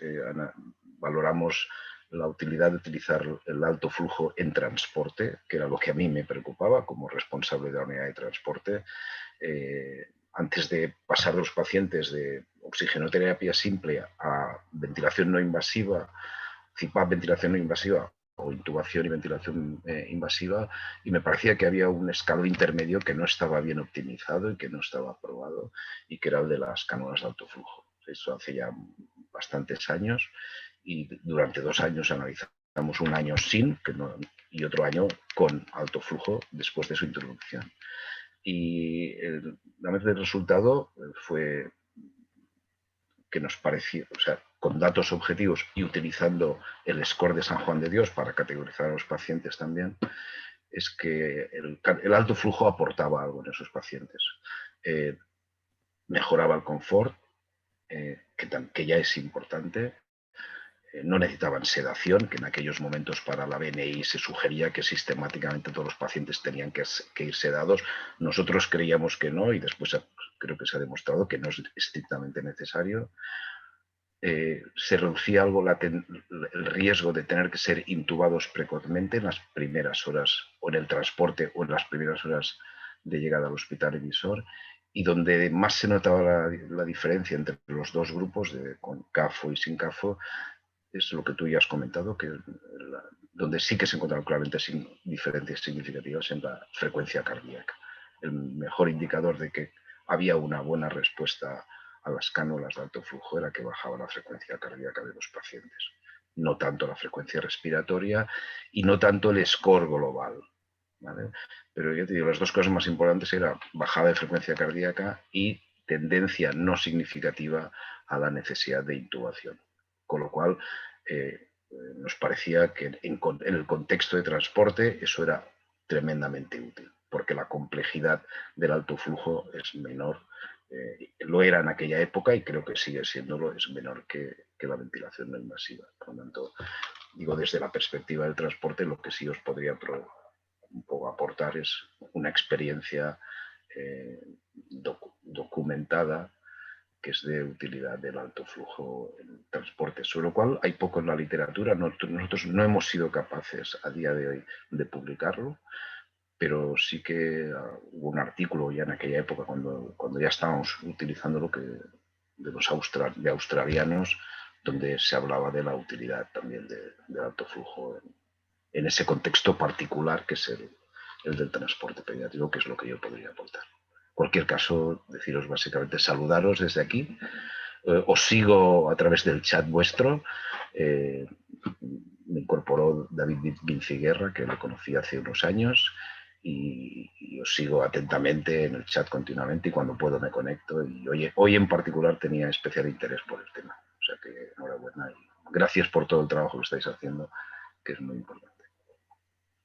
valoramos la utilidad de utilizar el alto flujo en transporte, que era lo que a mí me preocupaba como responsable de la unidad de transporte. Antes de pasar los pacientes de oxigenoterapia simple a ventilación no invasiva, CPAP, ventilación no invasiva, o intubación y ventilación invasiva, y me parecía que había un escalón intermedio que no estaba bien optimizado y que no estaba aprobado, y que era el de las cánulas de alto flujo. Eso hace ya bastantes años, y durante 2 años analizamos un año sin y otro año con alto flujo después de su introducción. Y el resultado fue que nos pareció, o sea, con datos objetivos y utilizando el score de San Juan de Dios para categorizar a los pacientes también, es que el alto flujo aportaba algo en esos pacientes. Mejoraba el confort, que ya es importante. No necesitaban sedación, que en aquellos momentos para la BNI se sugería que sistemáticamente todos los pacientes tenían que ir sedados. Nosotros creíamos que no, y después creo que se ha demostrado que no es estrictamente necesario. Se reducía algo el riesgo de tener que ser intubados precozmente en las primeras horas, o en el transporte, o en las primeras horas de llegada al hospital emisor, y donde más se notaba la diferencia entre los dos grupos, con CAFO y sin CAFO, es lo que tú ya has comentado, que donde sí que se encontraron claramente diferencias significativas en la frecuencia cardíaca. El mejor indicador de que había una buena respuesta a las cánulas de alto flujo era que bajaba la frecuencia cardíaca de los pacientes, no tanto la frecuencia respiratoria y no tanto el score global, ¿vale? Pero yo te digo, las dos cosas más importantes eran bajada de frecuencia cardíaca y tendencia no significativa a la necesidad de intubación. Con lo cual, nos parecía que en el contexto de transporte eso era tremendamente útil. porque la complejidad del alto flujo es menor. Lo era en aquella época y creo que sigue siéndolo, es menor que la ventilación no invasiva. Por lo tanto, digo, desde la perspectiva del transporte, lo que sí os podría un poco aportar es una experiencia documentada que es de utilidad del alto flujo en transporte, sobre lo cual hay poco en la literatura. Nosotros no hemos sido capaces a día de hoy de publicarlo, pero sí que hubo un artículo ya en aquella época, cuando ya estábamos utilizando lo que de los australianos, donde se hablaba de la utilidad también del alto flujo en ese contexto particular que es el del transporte pediátrico, que es lo que yo podría aportar. En cualquier caso, deciros básicamente saludaros desde aquí. Os sigo a través del chat vuestro. Me incorporó David Vinciguerra, que lo conocí hace unos años, y os sigo atentamente en el chat continuamente y cuando puedo me conecto. Y hoy en particular tenía especial interés por el tema. O sea que enhorabuena y gracias por todo el trabajo que estáis haciendo, que es muy importante.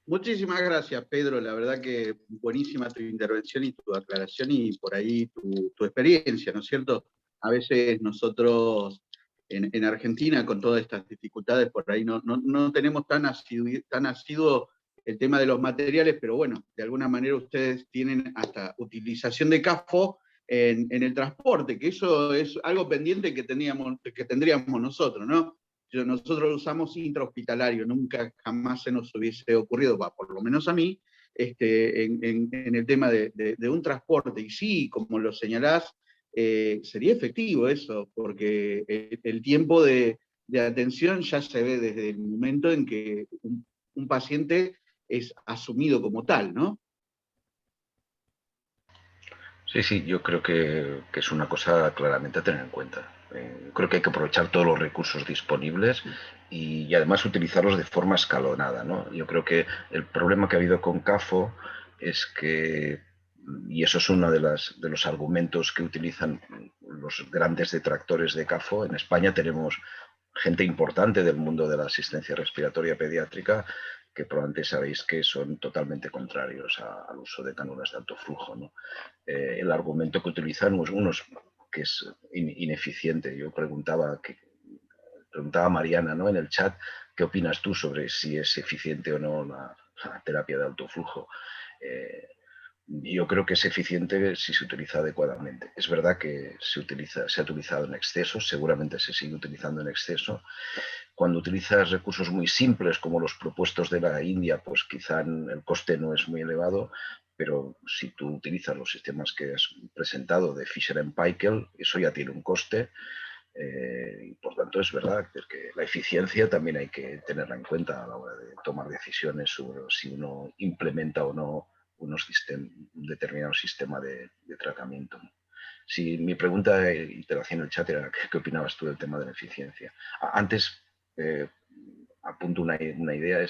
Muchísimas gracias, Pedro. La verdad que buenísima tu intervención y tu aclaración y por ahí tu experiencia, ¿no es cierto? A veces nosotros en Argentina, con todas estas dificultades, por ahí no tenemos tan asiduo el tema de los materiales, pero bueno, de alguna manera ustedes tienen hasta utilización de CAFO en el transporte, que eso es algo pendiente que tendríamos nosotros, ¿no? Nosotros lo usamos intrahospitalario, nunca jamás se nos hubiese ocurrido, por lo menos a mí, en el tema de un transporte. Y sí, como lo señalás, sería efectivo eso, porque el tiempo de atención ya se ve desde el momento en que un paciente es asumido como tal, ¿no? Sí, yo creo que es una cosa claramente a tener en cuenta. Creo que hay que aprovechar todos los recursos disponibles y además utilizarlos de forma escalonada, ¿no? Yo creo que el problema que ha habido con CAFO es que, y eso es uno de los argumentos que utilizan los grandes detractores de CAFO, en España tenemos gente importante del mundo de la asistencia respiratoria pediátrica que probablemente sabéis que son totalmente contrarios al uso de cánulas de alto flujo, ¿no? El argumento que utilizan unos que es ineficiente. Yo preguntaba a Mariana, ¿no?, en el chat, ¿qué opinas tú sobre si es eficiente o no la terapia de alto flujo? Yo creo que es eficiente si se utiliza adecuadamente. Es verdad que se ha utilizado en exceso, seguramente se sigue utilizando en exceso. Cuando utilizas recursos muy simples como los propuestos de la India, pues quizá el coste no es muy elevado, pero si tú utilizas los sistemas que has presentado de Fisher & Paykel, eso ya tiene un coste. Y por tanto es verdad que la eficiencia también hay que tenerla en cuenta a la hora de tomar decisiones sobre si uno implementa o no un determinado sistema de tratamiento. Si mi pregunta, y te la hacía en el chat, era ¿qué opinabas tú del tema de la eficiencia? Antes, apunto una idea,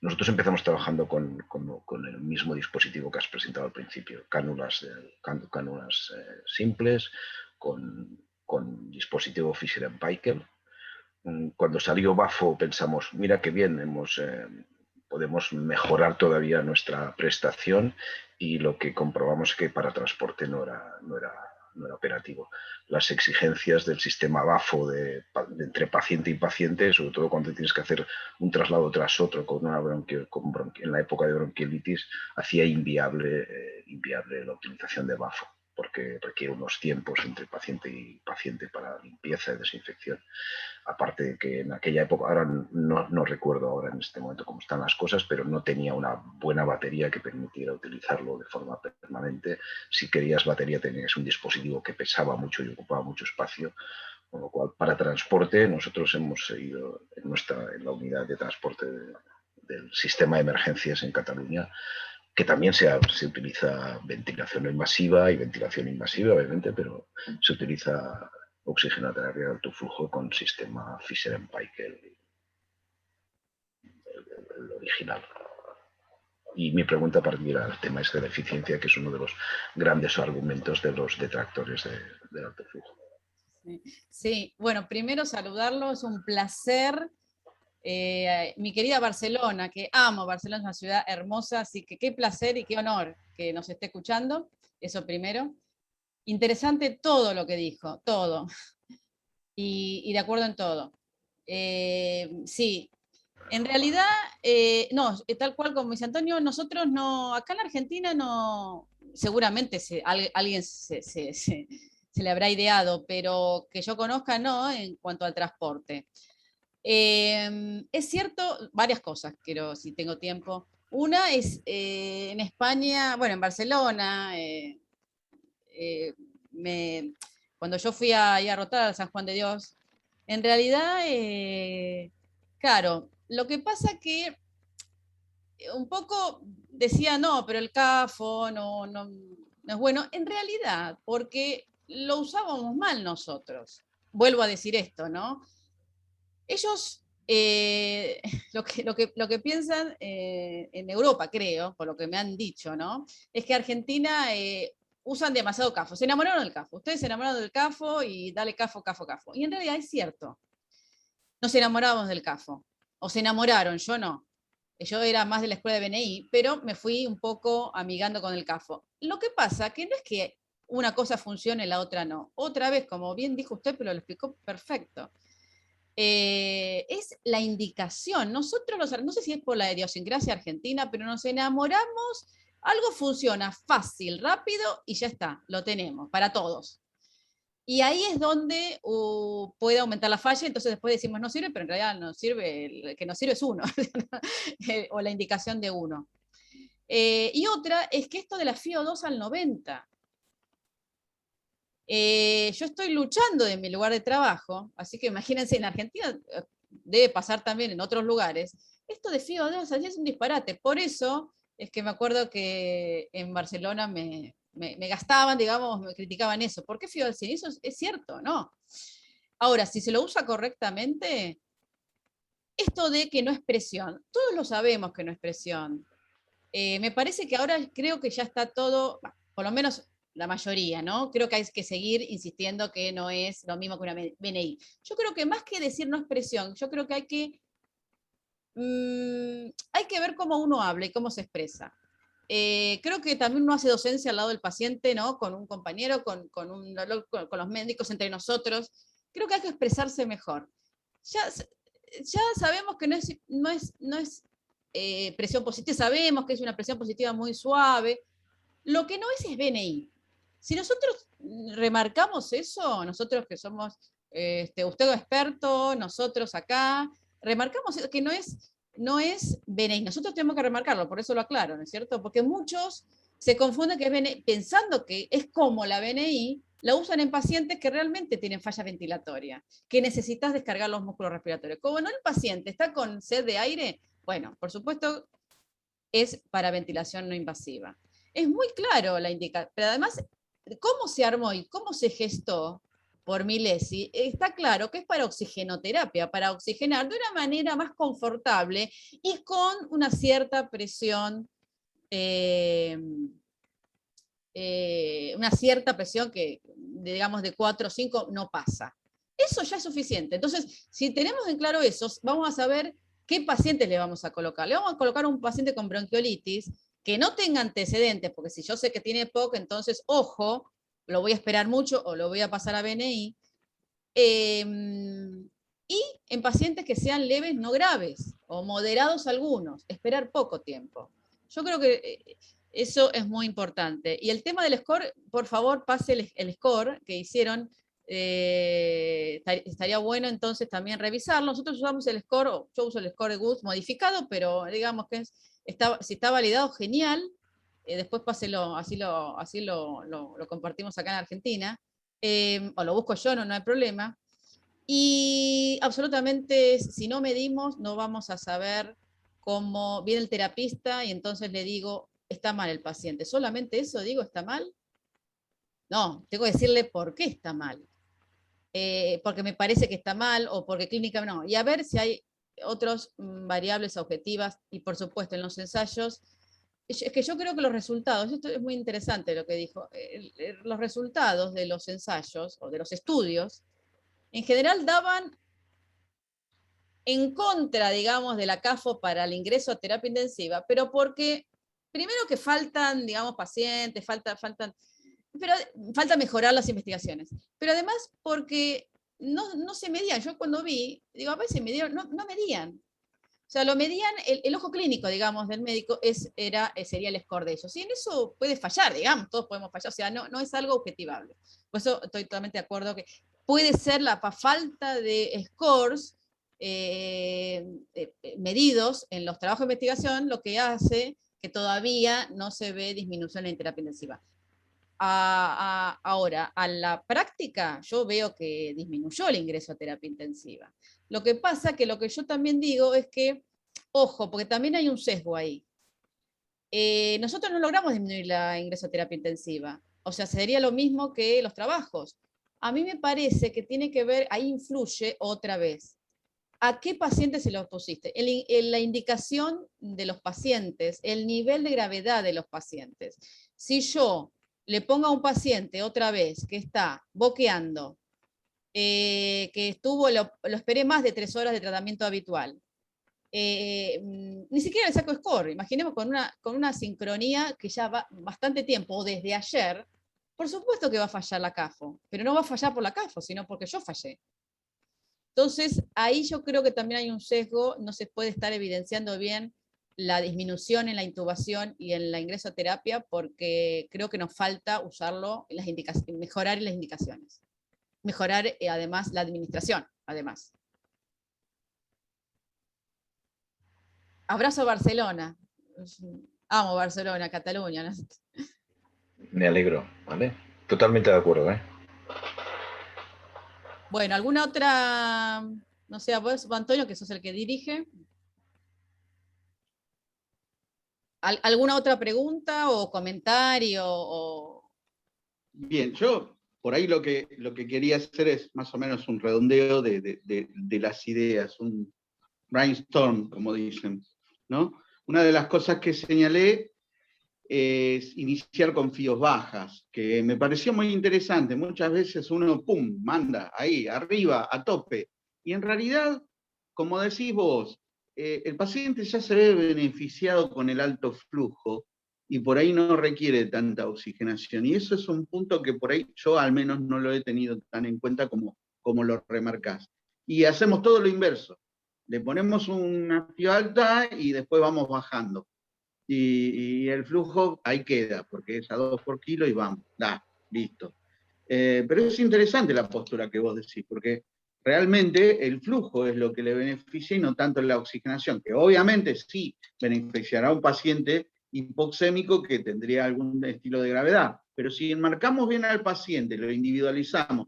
nosotros empezamos trabajando con el mismo dispositivo que has presentado al principio, cánulas simples, con dispositivo Fisher & Paykel. Cuando salió Bafo pensamos, mira qué bien, podemos mejorar todavía nuestra prestación, y lo que comprobamos es que para transporte no era operativo. Las exigencias del sistema Bafo entre paciente y paciente, sobre todo cuando tienes que hacer un traslado tras otro en la época de bronquiolitis, hacía inviable la utilización de Bafo, porque requiere unos tiempos entre paciente y paciente para limpieza y desinfección. Aparte de que en aquella época, ahora no recuerdo ahora en este momento cómo están las cosas, pero no tenía una buena batería que permitiera utilizarlo de forma permanente. Si querías batería tenías un dispositivo que pesaba mucho y ocupaba mucho espacio, con lo cual para transporte nosotros hemos seguido en la unidad de transporte del sistema de emergencias en Cataluña, que también se utiliza ventilación no invasiva y ventilación invasiva, obviamente, pero se utiliza oxigenoterapia de alto flujo con sistema Fisher & Paykel, el original. Y mi pregunta particular al tema es de la eficiencia, que es uno de los grandes argumentos de los detractores del alto flujo. Sí, bueno, primero saludarlo, es un placer mi querida Barcelona, que amo, Barcelona es una ciudad hermosa, así que qué placer y qué honor que nos esté escuchando, eso primero. Interesante todo lo que dijo, todo, y de acuerdo en todo. Sí, en realidad, no, tal cual como dice Antonio, nosotros no, acá en Argentina no, seguramente alguien se le habrá ideado, pero que yo conozca no en cuanto al transporte. Es cierto, varias cosas, quiero, si tengo tiempo. Una es en España, bueno, en Barcelona, eh, cuando yo fui a rotar a San Juan de Dios, en realidad, claro, lo que pasa que un poco decía, no, pero el CAFO no es bueno, en realidad, porque lo usábamos mal nosotros. Vuelvo a decir esto, ¿no? Ellos, lo que piensan en Europa, creo, por lo que me han dicho, ¿no? Es que Argentina usan demasiado CAFO. Se enamoraron del CAFO. Ustedes se enamoraron del CAFO y dale CAFO, CAFO, CAFO. Y en realidad es cierto. Nos enamorábamos del CAFO. O se enamoraron, yo no. Yo era más de la escuela de BNI, pero me fui un poco amigando con el CAFO. Lo que pasa que no es que una cosa funcione y la otra no. Otra vez, como bien dijo usted, pero lo explicó perfecto. Es la indicación. Nosotros, no sé si es por la idiosincrasia argentina, pero nos enamoramos, algo funciona fácil, rápido y ya está, lo tenemos para todos. Y ahí es donde puede aumentar la falla, entonces después decimos no sirve, pero en realidad no sirve, el que no sirve es uno, o la indicación de uno. Y otra es que esto de la FIO 2 al 90, yo estoy luchando en mi lugar de trabajo, así que imagínense, en Argentina debe pasar también en otros lugares, esto de FIO 2 es un disparate, por eso es que me acuerdo que en Barcelona me gastaban, digamos, me criticaban eso, ¿por qué FIO al 100? Eso es cierto, ¿no? Ahora, si se lo usa correctamente, esto de que no es presión, todos lo sabemos que no es presión, me parece que ahora creo que ya está todo, por lo menos la mayoría, ¿no? Creo que hay que seguir insistiendo que no es lo mismo que una BNI. Yo creo que más que decir no es presión, yo creo que hay que ver cómo uno habla y cómo se expresa. Creo que también uno hace docencia al lado del paciente, ¿no? Con un compañero, con los médicos, entre nosotros. Creo que hay que expresarse mejor. Ya sabemos que no es presión positiva, sabemos que es una presión positiva muy suave. Lo que no es BNI. Si nosotros remarcamos eso, nosotros que somos usted experto, nosotros acá, remarcamos que no es BNI. Nosotros tenemos que remarcarlo, por eso lo aclaro, ¿no es cierto? Porque muchos se confunden que es BNI, pensando que es como la BNI, la usan en pacientes que realmente tienen falla ventilatoria, que necesitas descargar los músculos respiratorios. Como no el paciente está con sed de aire, bueno, por supuesto es para ventilación no invasiva. Es muy claro la indicación, pero además, cómo se armó y cómo se gestó por Milesi, está claro que es para oxigenoterapia, para oxigenar de una manera más confortable y con una cierta presión, que, digamos, de 4 o 5 no pasa. Eso ya es suficiente. Entonces, si tenemos en claro eso, vamos a saber qué pacientes le vamos a colocar. Le vamos a colocar a un paciente con bronquiolitis que no tenga antecedentes, porque si yo sé que tiene POC, entonces, ojo, lo voy a esperar mucho o lo voy a pasar a BNI. Y en pacientes que sean leves, no graves, o moderados algunos, esperar poco tiempo. Yo creo que eso es muy importante. Y el tema del score, por favor, pase el score que hicieron. Estaría bueno entonces también revisarlo. Nosotros usamos el score, yo uso el score de GUS modificado, pero digamos que si está validado, genial. Después páselo, así lo compartimos acá en Argentina. O lo busco yo, no hay problema. Y absolutamente, si no medimos, no vamos a saber cómo viene el terapista y entonces le digo, está mal el paciente. ¿Solamente eso digo, está mal? No, tengo que decirle por qué está mal. Porque me parece que está mal o porque clínica no. Y a ver si hay otras variables objetivas y por supuesto en los ensayos. Es que yo creo que los resultados, esto es muy interesante lo que dijo, los resultados de los ensayos o de los estudios, en general daban en contra, digamos, de la CAFO para el ingreso a terapia intensiva, pero porque, primero que faltan, digamos, pacientes, falta mejorar las investigaciones, pero además porque no se medían. Yo cuando vi, digo, a veces no medían. O sea, lo medían, el ojo clínico, digamos, del médico sería el score de ellos. Y en eso puede fallar, digamos, todos podemos fallar, o sea, no es algo objetivable. Por eso estoy totalmente de acuerdo que puede ser la falta de scores medidos en los trabajos de investigación lo que hace que todavía no se ve disminución en terapia intensiva. Ahora, a la práctica, yo veo que disminuyó el ingreso a terapia intensiva. Lo que pasa que lo que yo también digo es que, ojo, porque también hay un sesgo ahí. Nosotros no logramos disminuir el ingreso a terapia intensiva. O sea, sería lo mismo que los trabajos. A mí me parece que tiene que ver, ahí influye otra vez. ¿A qué pacientes se los pusiste? La indicación de los pacientes, el nivel de gravedad de los pacientes. Si yo le pongo a un paciente otra vez que está boqueando, que lo esperé más de 3 horas de tratamiento habitual, ni siquiera le saco score. Imaginemos con una sincronía que ya va bastante tiempo, o desde ayer, por supuesto que va a fallar la CAFO, pero no va a fallar por la CAFO, sino porque yo fallé. Entonces, ahí yo creo que también hay un sesgo, no se puede estar evidenciando bien la disminución en la intubación y en la ingreso a terapia, porque creo que nos falta usarlo, mejorar las indicaciones. Mejorar además la administración, además. Abrazo Barcelona. Amo Barcelona, Cataluña. ¿No? Me alegro, ¿vale? Totalmente de acuerdo, ¿eh? Bueno, ¿alguna otra? No sé, a vos, Antonio, que sos el que dirige. ¿Alguna otra pregunta o comentario? Bien, yo por ahí lo que quería hacer es más o menos un redondeo de las ideas, un brainstorm, como dicen, ¿no? Una de las cosas que señalé es iniciar con fíos bajas, que me pareció muy interesante. Muchas veces uno, pum, manda ahí, arriba, a tope. Y en realidad, como decís vos, el paciente ya se ve beneficiado con el alto flujo y por ahí no requiere tanta oxigenación. Y eso es un punto que por ahí yo al menos no lo he tenido tan en cuenta como lo remarcás. Y hacemos todo lo inverso. Le ponemos una fío alta y después vamos bajando. Y el flujo ahí queda, porque es a 2 por kilo y vamos, listo. Pero es interesante la postura que vos decís, porque realmente el flujo es lo que le beneficia y no tanto la oxigenación, que obviamente sí beneficiará a un paciente hipoxémico que tendría algún estilo de gravedad, pero si enmarcamos bien al paciente, lo individualizamos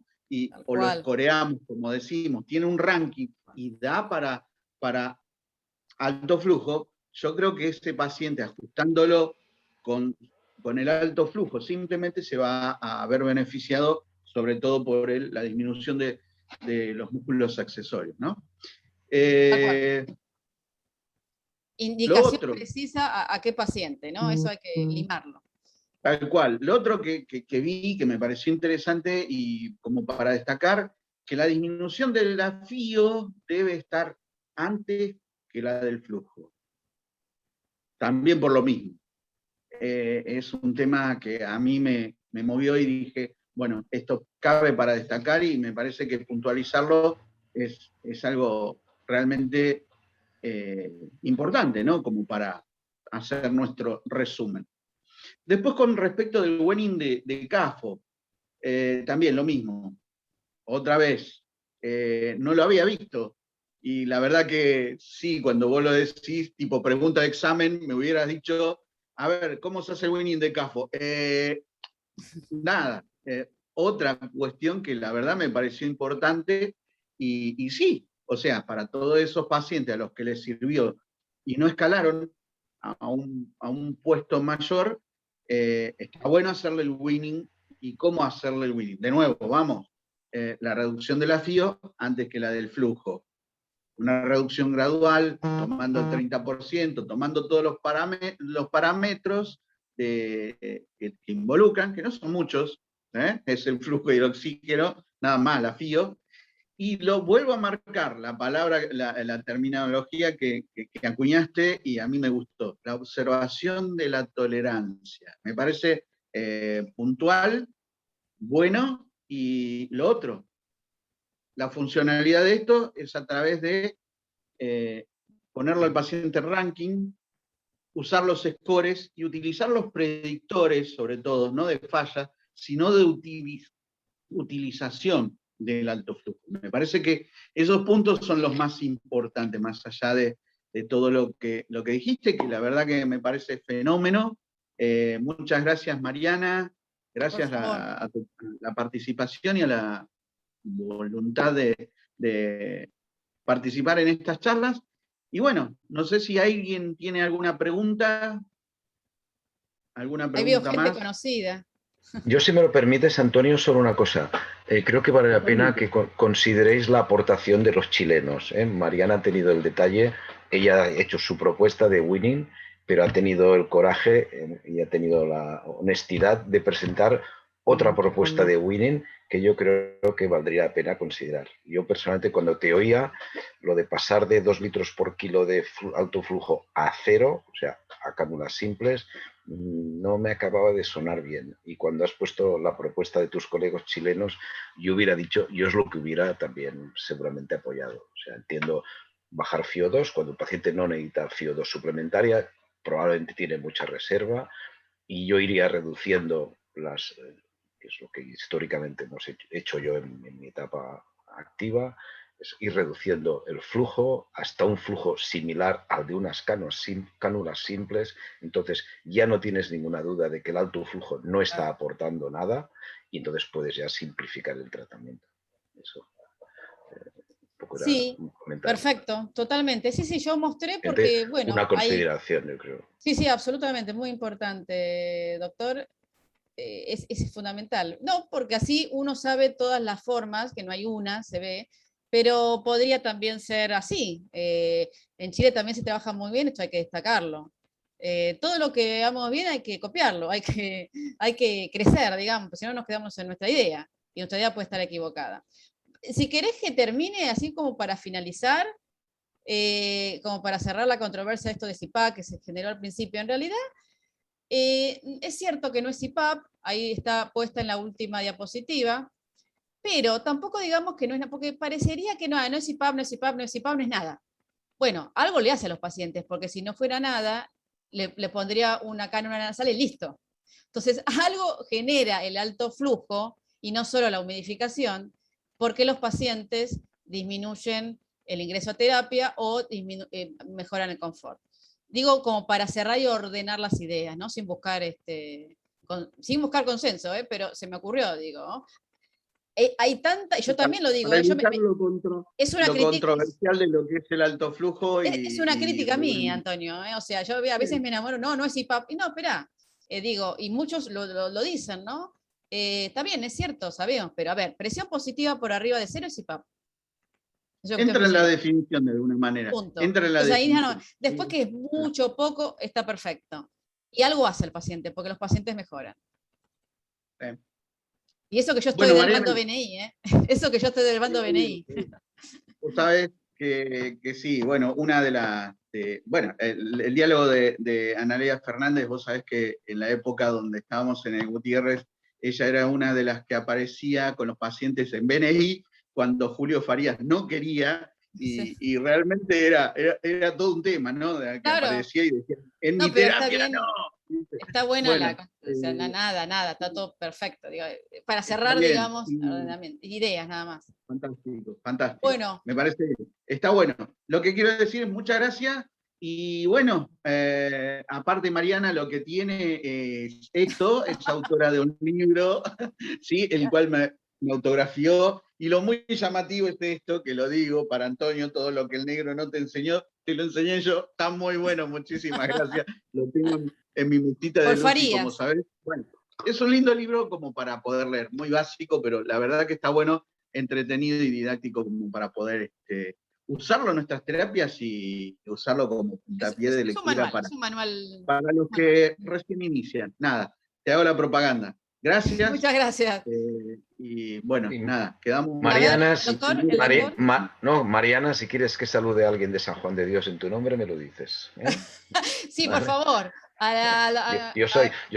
o lo escoreamos, como decimos, tiene un ranking y da para alto flujo, yo creo que ese paciente, ajustándolo con el alto flujo, simplemente se va a ver beneficiado, sobre todo por la disminución de los músculos accesorios, ¿no? Indicación precisa a qué paciente, ¿no? Eso hay que limarlo. Tal cual. Lo otro que vi, que me pareció interesante y como para destacar, que la disminución del afío debe estar antes que la del flujo. También por lo mismo. Es un tema que a mí me movió y dije, bueno, esto cabe para destacar y me parece que puntualizarlo es algo realmente importante, ¿no? Como para hacer nuestro resumen. Después, con respecto del weaning de CAFO, también lo mismo. Otra vez, no lo había visto. Y la verdad que sí, cuando vos lo decís, tipo pregunta de examen, me hubieras dicho, a ver, ¿cómo se hace el weaning de CAFO? Nada. Otra cuestión que la verdad me pareció importante, y sí, o sea, para todos esos pacientes a los que les sirvió y no escalaron a un puesto mayor, está bueno hacerle el weaning. ¿Y cómo hacerle el weaning? De nuevo, vamos, la reducción del afío antes que la del flujo. Una reducción gradual, tomando el 30%, tomando todos los parámetros que involucran, que no son muchos, es el flujo y el oxígeno, nada más, el afío, Y lo vuelvo a marcar, la palabra, la terminología que acuñaste y a mí me gustó, la observación de la tolerancia. Me parece puntual, bueno, y lo otro, la funcionalidad de esto es a través de ponerlo al paciente ranking, usar los scores y utilizar los predictores, sobre todo, no de falla, sino de utilización del alto flujo. Me parece que esos puntos son los más importantes, más allá de todo lo que dijiste, que la verdad que me parece fenómeno. Muchas gracias, Mariana. Gracias a la participación y a la voluntad de participar en estas charlas. Y bueno, no sé si alguien tiene alguna pregunta. ¿Alguna pregunta gente más? conocida. Yo, si me lo permites, Antonio, solo una cosa. Creo que vale la pena que consideréis la aportación de los chilenos. Mariana ha tenido el detalle, ella ha hecho su propuesta de winning, pero ha tenido el coraje y ha tenido la honestidad de presentar otra propuesta de winning que yo creo que valdría la pena considerar. Yo personalmente, cuando te oía, lo de pasar de 2 litros por kilo de alto flujo a 0, o sea, a cánulas simples, no me acababa de sonar bien. Y cuando has puesto la propuesta de tus colegas chilenos, yo hubiera dicho, yo es lo que hubiera también seguramente apoyado. O sea, entiendo bajar FIO2 cuando el paciente no necesita FIO2 suplementaria, probablemente tiene mucha reserva, y yo iría reduciendo las, que es lo que históricamente hemos hecho yo en mi etapa activa, es ir reduciendo el flujo hasta un flujo similar al de unas cánulas simples. Entonces ya no tienes ninguna duda de que el alto flujo no está aportando nada y entonces puedes ya simplificar el tratamiento. Eso. Sí, perfecto, totalmente. Sí, sí, yo mostré porque, bueno, una consideración, yo creo. Sí, sí, absolutamente, muy importante, doctor. Es fundamental. No, porque así uno sabe todas las formas, que no hay una, se ve, pero podría también ser así. En Chile también se trabaja muy bien, esto hay que destacarlo. Todo lo que hagamos bien hay que copiarlo, hay que crecer, digamos, porque si no nos quedamos en nuestra idea, y nuestra idea puede estar equivocada. Si querés que termine así como para finalizar, como para cerrar la controversia de esto de CIPAP que se generó al principio, en realidad, es cierto que no es CIPAP, ahí está puesta en la última diapositiva, pero tampoco digamos que no es nada, porque parecería que no es CIPAP, no es CIPAP, no es CIPAP, no es nada. Bueno, algo le hace a los pacientes, porque si no fuera nada, le pondría una cánula nasal y listo. Entonces, algo genera el alto flujo, y no solo la humidificación, porque los pacientes disminuyen el ingreso a terapia o mejoran el confort. Digo, como para cerrar y ordenar las ideas, ¿no? Sin buscar consenso, pero se me ocurrió, digo. Hay tanta, yo también lo digo, es una crítica. Controversial de lo que es el alto flujo. Es una crítica a mí, Antonio. O sea, yo a veces me enamoro, no es CIPAP, y no, espera, digo, y muchos lo dicen, ¿no? Está bien, es cierto, sabemos, pero a ver, presión positiva por arriba de 0 es CIPAP. Entra en la definición de alguna manera. Punto. Entra en la Entonces, ahí definición. después que es mucho o poco, está perfecto. Y algo hace el paciente, porque los pacientes mejoran. Y eso que yo estoy del bando BNI, Eso que yo estoy del bando BNI. Vos sabés que sí, bueno, una de las... bueno, el diálogo de Analia Fernández, vos sabés que en la época donde estábamos en el Gutiérrez, ella era una de las que aparecía con los pacientes en BNI cuando Julio Farías no quería, y realmente era todo un tema, ¿no? Que claro. Aparecía y decía, en mi terapia no. Está buena nada, está todo perfecto. Digo, para cerrar, digamos, ideas nada más. Fantástico, fantástico. Bueno. Me parece, está bueno. Lo que quiero decir es muchas gracias. Y bueno, aparte Mariana lo que tiene es esto, es autora de un libro, ¿sí? El cual me autografió, y lo muy llamativo es esto, que lo digo para Antonio, todo lo que el negro no te enseñó, te lo enseñé yo, está muy bueno, muchísimas gracias. Lo tengo en mi mesita de luz, como sabés. Bueno, es un lindo libro como para poder leer, muy básico, pero la verdad que está bueno, entretenido y didáctico como para poder usarlo en nuestras terapias y usarlo como puntapié de lectura para los que recién inician. Nada, te hago la propaganda. Gracias. Muchas gracias. Y bueno, Y nada, quedamos... Mariana, A ver, doctor, el doctor. no, Mariana, si quieres que salude a alguien de San Juan de Dios en tu nombre, me lo dices. ¿Eh? Sí, por Vale. favor. Yo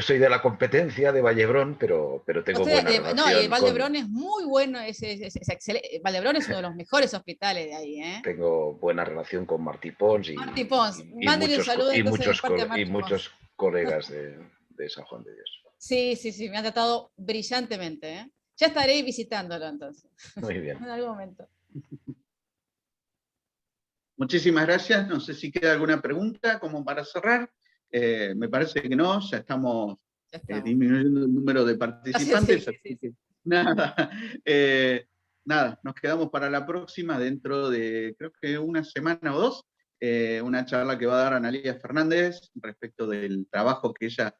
soy de la competencia de Vallebrón, pero tengo Usted, buena no, y relación Valdebrón es muy bueno, es excelente. Valdebrón es uno de los mejores hospitales de ahí, ¿eh? tengo buena relación con Martí Pons Martí Pons, mándale un saludo entonces de parte de Martí Pons. muchos colegas de San Juan de Dios. Sí, me han tratado brillantemente, ¿eh? Ya estaré visitándolo entonces. Muy bien. En algún momento. Muchísimas gracias. No sé si queda alguna pregunta como para cerrar. Me parece que no, ya estamos disminuyendo el número de participantes. Sí. Así que, nada, nos quedamos para la próxima dentro de, creo que una semana o dos, una charla que va a dar Analía Fernández respecto del trabajo que ella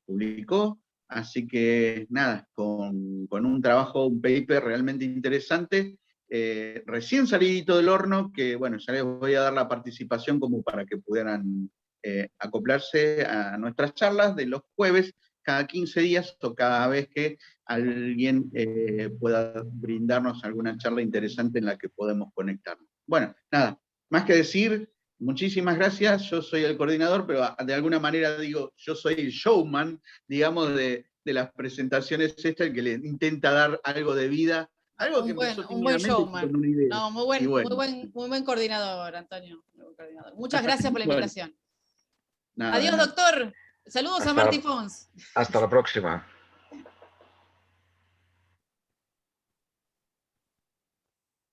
publicó. Así que nada, con un trabajo, un paper realmente interesante, recién salidito del horno, que bueno, ya les voy a dar la participación como para que pudieran acoplarse a nuestras charlas de los jueves, cada 15 días o cada vez que alguien pueda brindarnos alguna charla interesante en la que podemos conectarnos. Bueno, nada, más que decir, muchísimas gracias, yo soy el coordinador, pero de alguna manera digo, yo soy el showman, digamos, de las presentaciones el que le intenta dar algo de vida, algo que empezó Un buen tímidamente con una idea. No, muy buen coordinador, Antonio. Muchas gracias por la invitación. Nada, Adiós, doctor. Saludos a Martí Pons. Hasta la próxima.